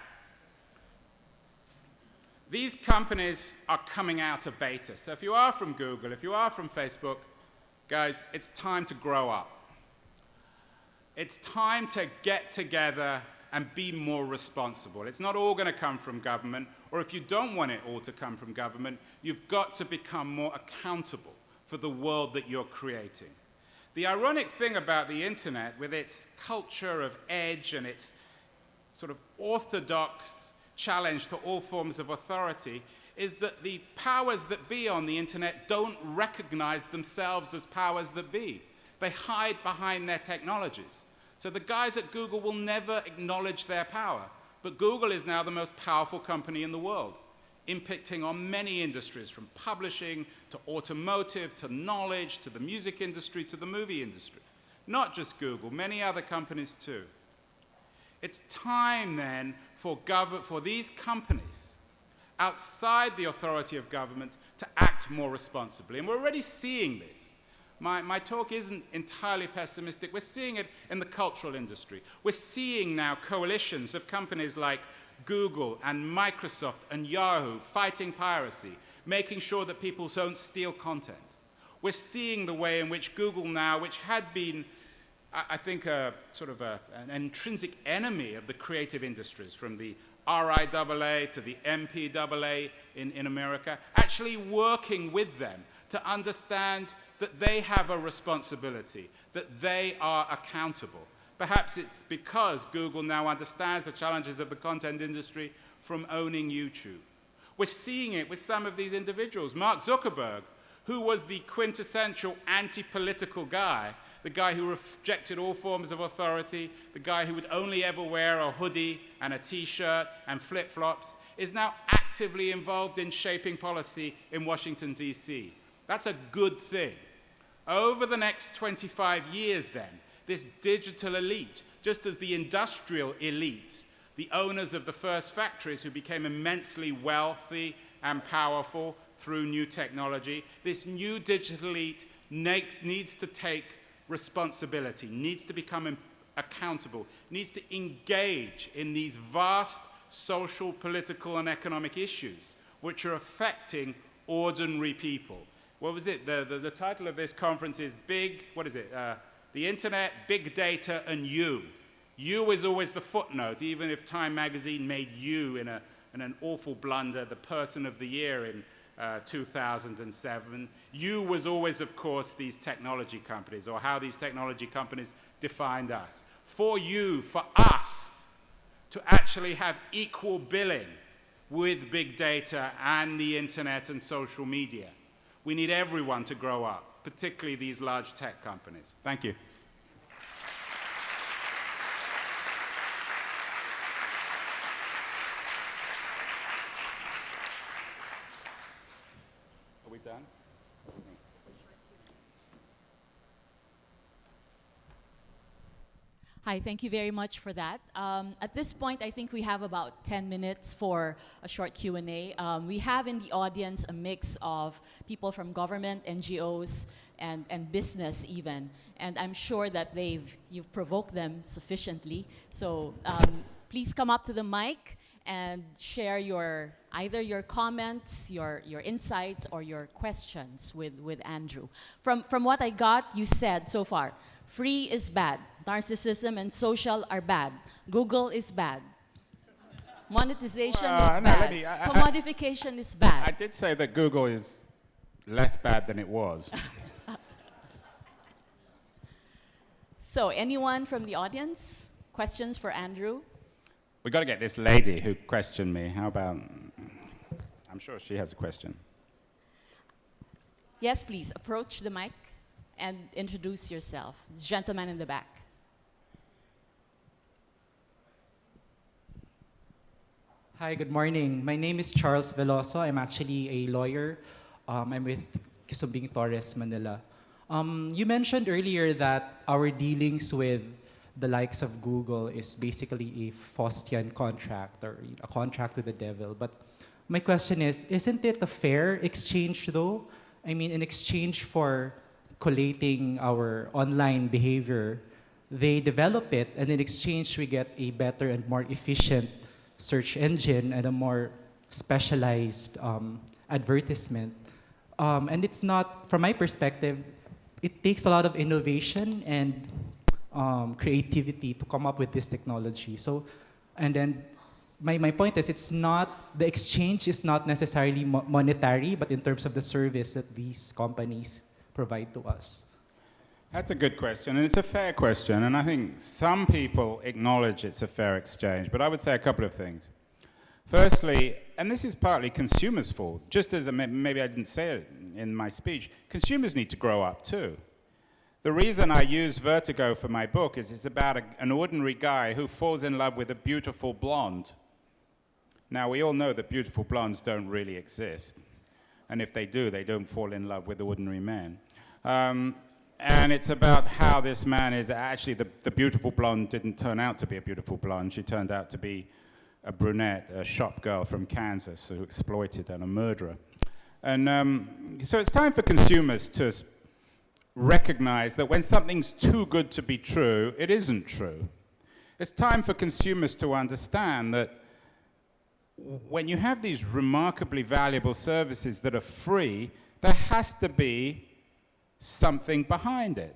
These companies are coming out of beta. So if you are from Google, if you are from Facebook, guys, it's time to grow up. It's time to get together and be more responsible. It's not all going to come from government, or if you don't want it all to come from government, you've got to become more accountable for the world that you're creating. The ironic thing about the internet, with its culture of edge and its sort of orthodox challenge to all forms of authority, is that the powers that be on the internet don't recognize themselves as powers that be. They hide behind their technologies. So the guys at Google will never acknowledge their power. But Google is now the most powerful company in the world, impacting on many industries, from publishing to automotive to knowledge to the music industry to the movie industry. Not just Google, many other companies too. It's time then for these companies outside the authority of government to act more responsibly. And we're already seeing this. My talk isn't entirely pessimistic. We're seeing it in the cultural industry. We're seeing now coalitions of companies like Google and Microsoft and Yahoo fighting piracy, making sure that people don't steal content. We're seeing the way in which Google now, which had been, I think, an intrinsic enemy of the creative industries, from the RIAA to the MPAA in America, actually working with them to understand that they have a responsibility, that they are accountable. Perhaps it's because Google now understands the challenges of the content industry from owning YouTube. We're seeing it with some of these individuals. Mark Zuckerberg, who was the quintessential anti-political guy, the guy who rejected all forms of authority, the guy who would only ever wear a hoodie and a t-shirt and flip-flops, is now actively involved in shaping policy in Washington, D.C. That's a good thing. Over the next 25 years, then, this digital elite, just as the industrial elite, the owners of the first factories who became immensely wealthy and powerful through new technology. This new digital elite needs to take responsibility, needs to become accountable, needs to engage in these vast social, political, and economic issues which are affecting ordinary people. What was it? The title of this conference is the Internet, Big Data, and You. You is always the footnote, even if Time magazine made you in an awful blunder the Person of the Year in 2007. You was always, of course, these technology companies, or how these technology companies defined us. For you, for us, to actually have equal billing with big data and the internet and social media. We need everyone to grow up, particularly these large tech companies. Thank you. Are we done? Hi, thank you very much for that. At this point, I think we have about 10 minutes for a short Q&A. We have in the audience a mix of people from government, NGOs, and business even. And I'm sure that you've provoked them sufficiently. So please come up to the mic and share either your comments, your insights, or your questions with Andrew. From what I got, you said so far, free is bad. Narcissism and social are bad. Google is bad. Monetization is bad. Commodification is bad. I did say that Google is less bad than it was. So, anyone from the audience? Questions for Andrew? We've got to get this lady who questioned me. How about, I'm sure she has a question. Yes, please, approach the mic and introduce yourself. Gentleman in the back. Hi, good morning. My name is Charles Veloso. I'm actually a lawyer. I'm with Kisumbing Torres, Manila. You mentioned earlier that our dealings with the likes of Google is basically a Faustian contract or a contract with the devil. But my question is, isn't it a fair exchange though? I mean, in exchange for collating our online behavior, they develop it, and in exchange we get a better and more efficient search engine and a more specialized advertisement. And it's not, from my perspective, it takes a lot of innovation and creativity to come up with this technology. So, and then my point is, it's not, the exchange is not necessarily monetary, but in terms of the service that these companies provide to us. That's a good question, and it's a fair question, and I think some people acknowledge it's a fair exchange, but I would say a couple of things. Firstly, and this is partly consumers' fault, just as maybe I didn't say it in my speech, consumers need to grow up too. The reason I use Vertigo for my book is it's about an ordinary guy who falls in love with a beautiful blonde. Now, we all know that beautiful blondes don't really exist, and if they do, they don't fall in love with ordinary men. And it's about how this man is actually, the beautiful blonde didn't turn out to be a beautiful blonde. She turned out to be a brunette, a shop girl from Kansas who exploited and a murderer. And so it's time for consumers to recognize that when something's too good to be true, it isn't true. It's time for consumers to understand that when you have these remarkably valuable services that are free, there has to be something behind it.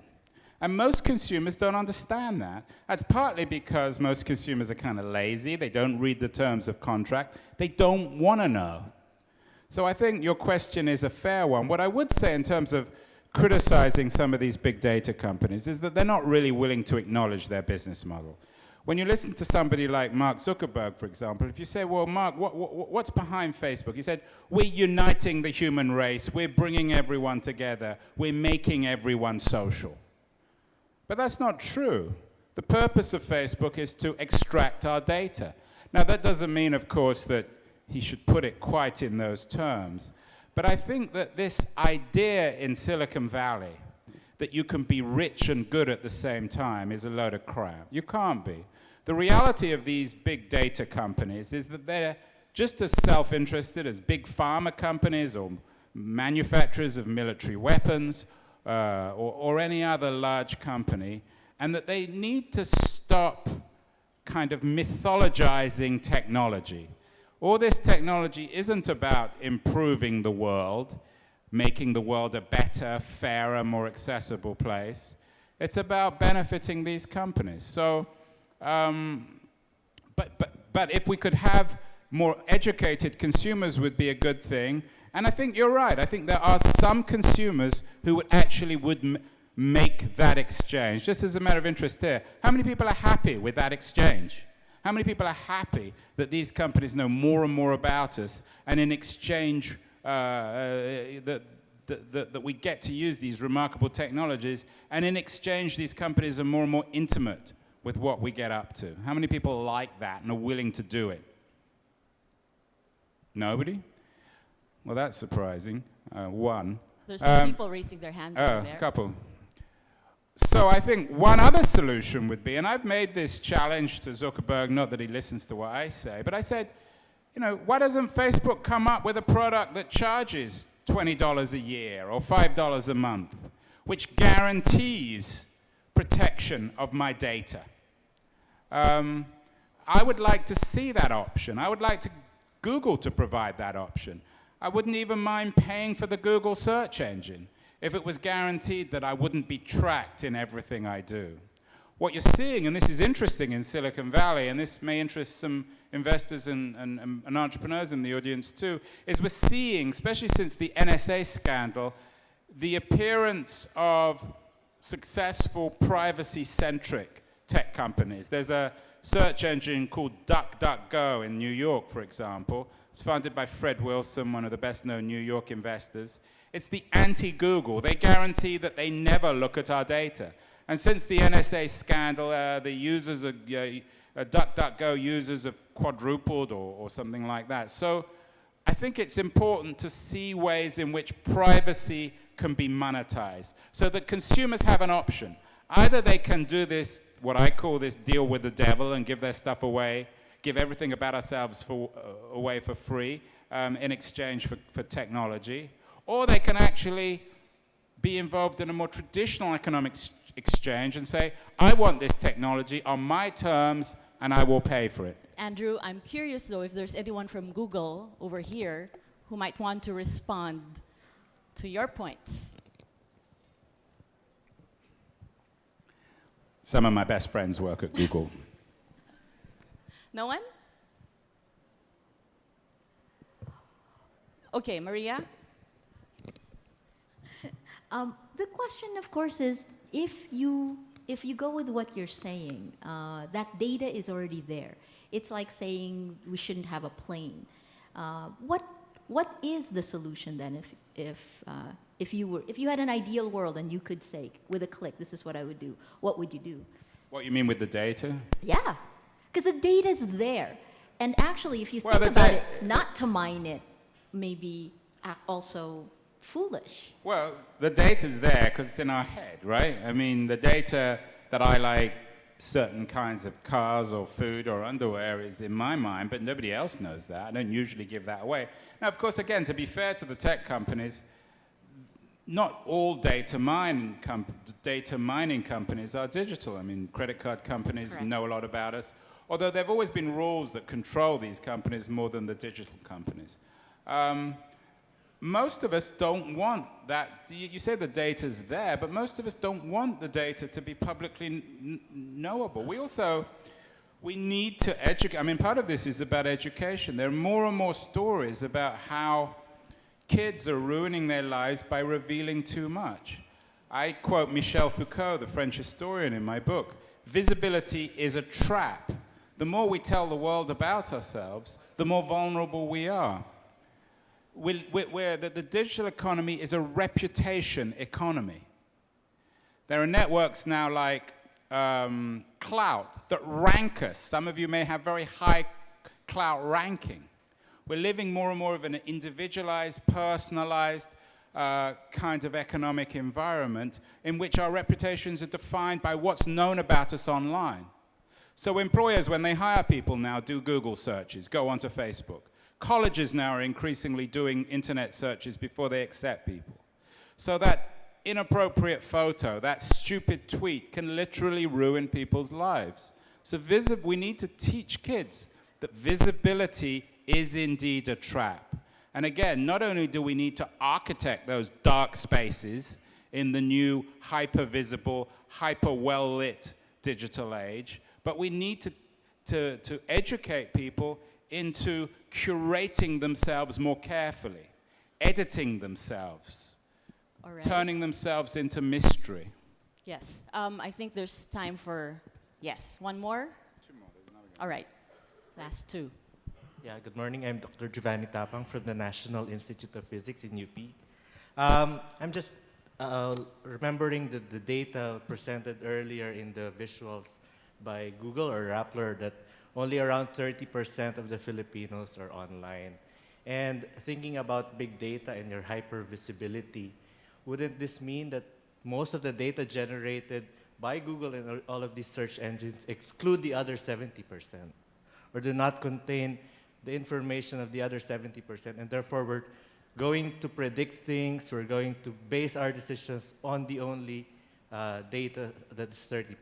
And most consumers don't understand that. That's partly because most consumers are kind of lazy. They don't read the terms of contract. They don't want to know. So I think your question is a fair one. What I would say in terms of criticizing some of these big data companies is that they're not really willing to acknowledge their business model. When you listen to somebody like Mark Zuckerberg, for example, if you say, well, Mark, what's behind Facebook? He said, we're uniting the human race. We're bringing everyone together. We're making everyone social. But that's not true. The purpose of Facebook is to extract our data. Now, that doesn't mean, of course, that he should put it quite in those terms. But I think that this idea in Silicon Valley that you can be rich and good at the same time is a load of crap. You can't be. The reality of these big data companies is that they're just as self-interested as big pharma companies or manufacturers of military weapons, or any other large company, and that they need to stop kind of mythologizing technology. All this technology isn't about improving the world, making the world a better, fairer, more accessible place. It's about benefiting these companies. So, but if we could have more educated consumers would be a good thing. And I think you're right. I think there are some consumers who would make that exchange. Just as a matter of interest here, how many people are happy with that exchange? How many people are happy that these companies know more and more about us, and in exchange that we get to use these remarkable technologies, and in exchange these companies are more and more intimate with what we get up to? How many people like that and are willing to do it? Nobody? Well, that's surprising. One. There's some people raising their hands over there. A couple. So I think one other solution would be, and I've made this challenge to Zuckerberg, not that he listens to what I say, but I said, why doesn't Facebook come up with a product that charges $20 a year or $5 a month, which guarantees protection of my data? I would like to see that option. I would like Google to provide that option. I wouldn't even mind paying for the Google search engine if it was guaranteed that I wouldn't be tracked in everything I do. What you're seeing, and this is interesting in Silicon Valley, and this may interest some investors and entrepreneurs in the audience too, is we're seeing, especially since the NSA scandal, the appearance of successful privacy-centric tech companies. There's a search engine called DuckDuckGo in New York, for example. It's founded by Fred Wilson, one of the best-known New York investors. It's the anti-Google. They guarantee that they never look at our data. And since the NSA scandal, the users of DuckDuckGo users have quadrupled or something like that. So I think it's important to see ways in which privacy can be monetized so that consumers have an option. Either they can do this, what I call this deal with the devil, and give their stuff away, give everything about ourselves away for free in exchange for technology, or they can actually be involved in a more traditional economic exchange and say, I want this technology on my terms and I will pay for it. Andrew, I'm curious though if there's anyone from Google over here who might want to respond to your points. Some of my best friends work at Google. No one? Okay, Maria? The question, of course, is if you go with what you're saying, that data is already there. It's like saying we shouldn't have a plane. What is the solution then? If you had an ideal world and you could say with a click, this is what I would do. What would you do? What you mean with the data? Yeah, because the data's there, and actually, if you think about it, not to mine it, maybe also foolish. Well, the data's there because it's in our head, right? I mean, the data that I like certain kinds of cars or food or underwear is in my mind, but nobody else knows that. I don't usually give that away. Now, of course, again, to be fair to the tech companies, not all data mining companies are digital. I mean, credit card companies know a lot about us, although there have always been rules that control these companies more than the digital companies. Most of us don't want that. You say the data's there, but most of us don't want the data to be publicly knowable. We need to educate. I mean, part of this is about education. There are more and more stories about how kids are ruining their lives by revealing too much. I quote Michel Foucault, the French historian, in my book. Visibility is a trap. The more we tell the world about ourselves, the more vulnerable we are. The digital economy is a reputation economy. There are networks now like Clout that rank us. Some of you may have very high Clout ranking. We're living more and more of an individualized, personalized kind of economic environment in which our reputations are defined by what's known about us online. So employers, when they hire people now, do Google searches, go onto Facebook. Colleges now are increasingly doing internet searches before they accept people. So that inappropriate photo, that stupid tweet can literally ruin people's lives. So we need to teach kids that visibility is indeed a trap. And again, not only do we need to architect those dark spaces in the new hyper-visible, hyper-well-lit digital age, but we need to educate people into curating themselves more carefully, editing themselves, All right. turning themselves into mystery. Yes. I think there's time for, yes, one more? Two more, there's another All right. Last two. Yeah, good morning. I'm Dr. Giovanni Tapang from the National Institute of Physics in UP. I'm just remembering the data presented earlier in the visuals by Google or Rappler that only around 30% of the Filipinos are online. And thinking about big data and your hypervisibility, wouldn't this mean that most of the data generated by Google and all of these search engines exclude the other 70%, or do not contain the information of the other 70%, and therefore we're going to predict things, we're going to base our decisions on the only data that's 30%?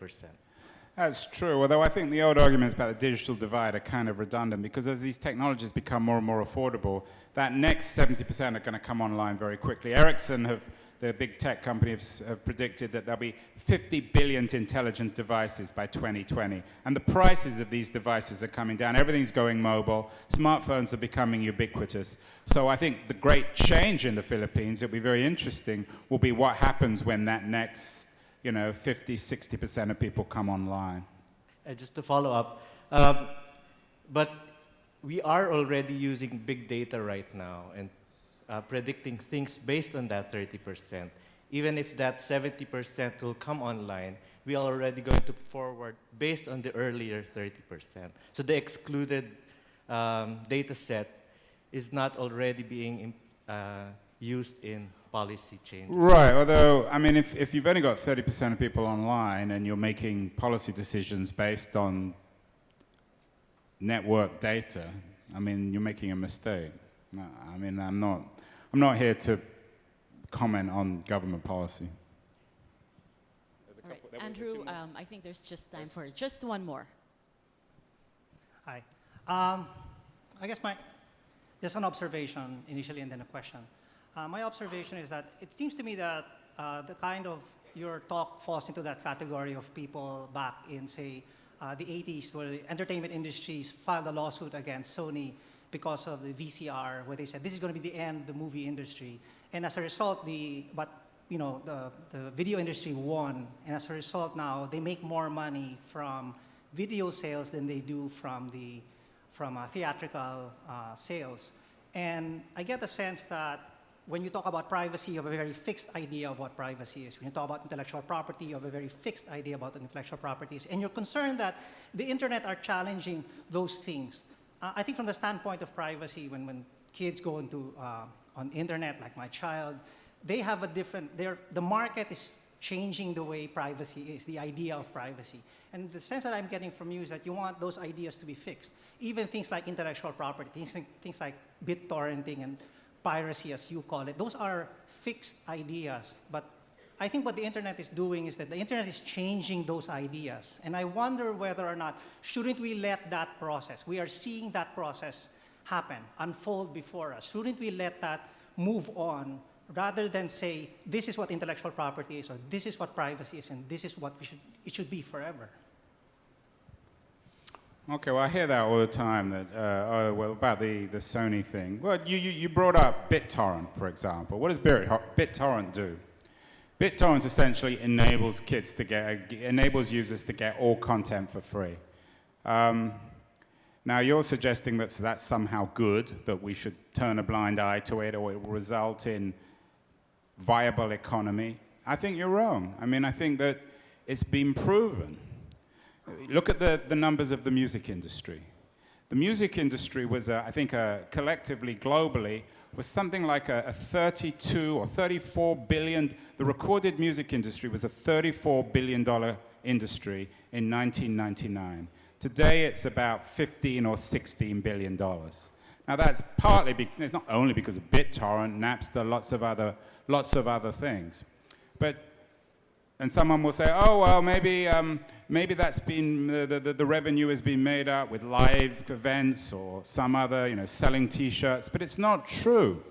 That's true, although I think the old arguments about the digital divide are kind of redundant, because as these technologies become more and more affordable, that next 70% are going to come online very quickly. Ericsson, the big tech company, have predicted that there'll be 50 billion intelligent devices by 2020. And the prices of these devices are coming down. Everything's going mobile. Smartphones are becoming ubiquitous. So I think the great change in the Philippines, it'll be very interesting, will be what happens when that next 50, 60% of people come online. Just to follow up, but we are already using big data right now and predicting things based on that 30%. Even if that 70% will come online, we are already going to forward based on the earlier 30%. So the excluded data set is not already being used in policy changes. Right, although, I mean, if you've only got 30% of people online and you're making policy decisions based on network data, I mean, you're making a mistake. No, I mean, I'm not here to comment on government policy. All right. Andrew, I think there's just time for just one more. Hi. I guess just an observation initially and then a question. My observation is that it seems to me that your talk falls into that category of people back in, say, the 80s, where the entertainment industries filed a lawsuit against Sony because of the VCR, where they said this is going to be the end of the movie industry. And as a result, the video industry won, and as a result now they make more money from video sales than they do from theatrical sales. And I get the sense that when you talk about privacy, you have a very fixed idea of what privacy is. When you talk about intellectual property, you have a very fixed idea about what intellectual property is. And you're concerned that the internet are challenging those things. I think from the standpoint of privacy, when kids go into on internet, like my child, they have a different, the market is changing the way privacy is, the idea of privacy. And the sense that I'm getting from you is that you want those ideas to be fixed. Even things like intellectual property, things like BitTorrenting and piracy, as you call it, those are fixed ideas. But I think what the internet is doing is that the internet is changing those ideas. And I wonder whether or not, shouldn't we let that process, we are seeing that process happen, unfold before us. Shouldn't we let that move on rather than say, this is what intellectual property is, or this is what privacy is, and this is what it should be forever? Okay, well, I hear that all the time, that, about the Sony thing. Well, you brought up BitTorrent, for example. What does BitTorrent do? BitTorrent essentially enables users to get all content for free. Now, you're suggesting that that's somehow good, that we should turn a blind eye to it, or it will result in viable economy. I think you're wrong. I mean, I think that it's been proven. Look at the numbers of the music industry. The music industry was, I think, collectively, globally, was something like a 32 or 34 billion, the recorded music industry was a $34 billion industry in 1999. Today, it's about $15 or $16 billion. Now, Now that's partly, it's not only because of BitTorrent, Napster, lots of other things. And someone will say, oh, well, maybe that's been, the revenue has been made up with live events or some other, selling T-shirts, but it's not true.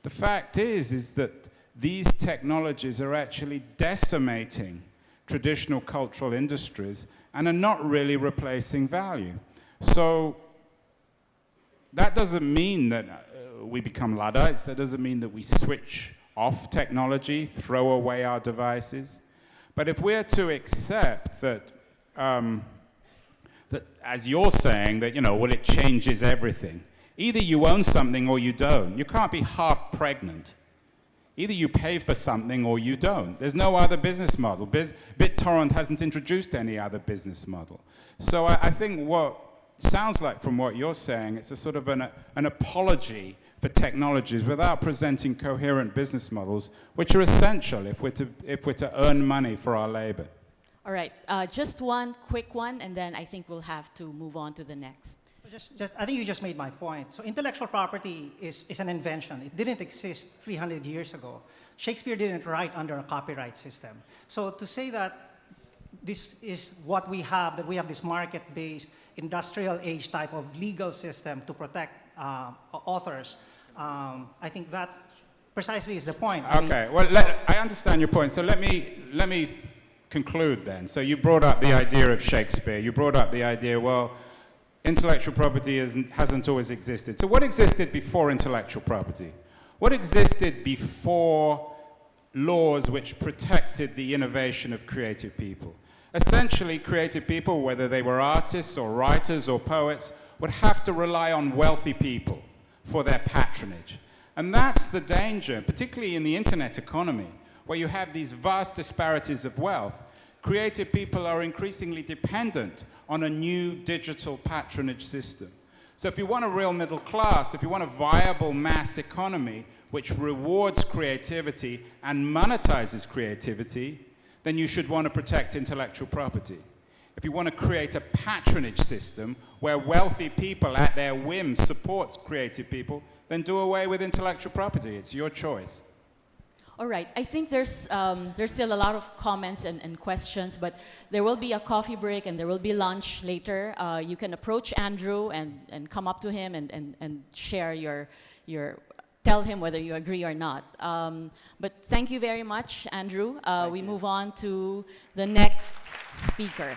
The fact is that these technologies are actually decimating traditional cultural industries and are not really replacing value. So that doesn't mean that we become Luddites. That doesn't mean that we switch off technology, throw away our devices. But if we're to accept that, that as you're saying, that, well, it changes everything. Either you own something or you don't. You can't be half pregnant. Either you pay for something or you don't. There's no other business model. BitTorrent hasn't introduced any other business model. So I think what sounds like from what you're saying, it's a sort of an apology for technologies without presenting coherent business models, which are essential if we're to earn money for our labor. All right, just one quick one, and then I think we'll have to move on to the next. I think you just made my point. So intellectual property is an invention. It didn't exist 300 years ago. Shakespeare didn't write under a copyright system. So to say that this is what we have, that we have this market-based, industrial age type of legal system to protect authors, I think that precisely is the point. Okay, well, I understand your point. So let me conclude then. So you brought up the idea of Shakespeare. You brought up the idea, well, intellectual property hasn't always existed. So what existed before intellectual property? What existed before laws which protected the innovation of creative people? Essentially, creative people, whether they were artists or writers or poets, would have to rely on wealthy people for their patronage. And that's the danger, particularly in the internet economy, where you have these vast disparities of wealth. Creative people are increasingly dependent on a new digital patronage system. So if you want a real middle class, if you want a viable mass economy which rewards creativity and monetizes creativity, then you should want to protect intellectual property. If you want to create a patronage system where wealthy people at their whim supports creative people, then do away with intellectual property. It's your choice. All right, I think there's still a lot of comments and questions, but there will be a coffee break and there will be lunch later. You can approach Andrew and come up to him and share tell him whether you agree or not. But thank you very much, Andrew. We move on to the next speaker.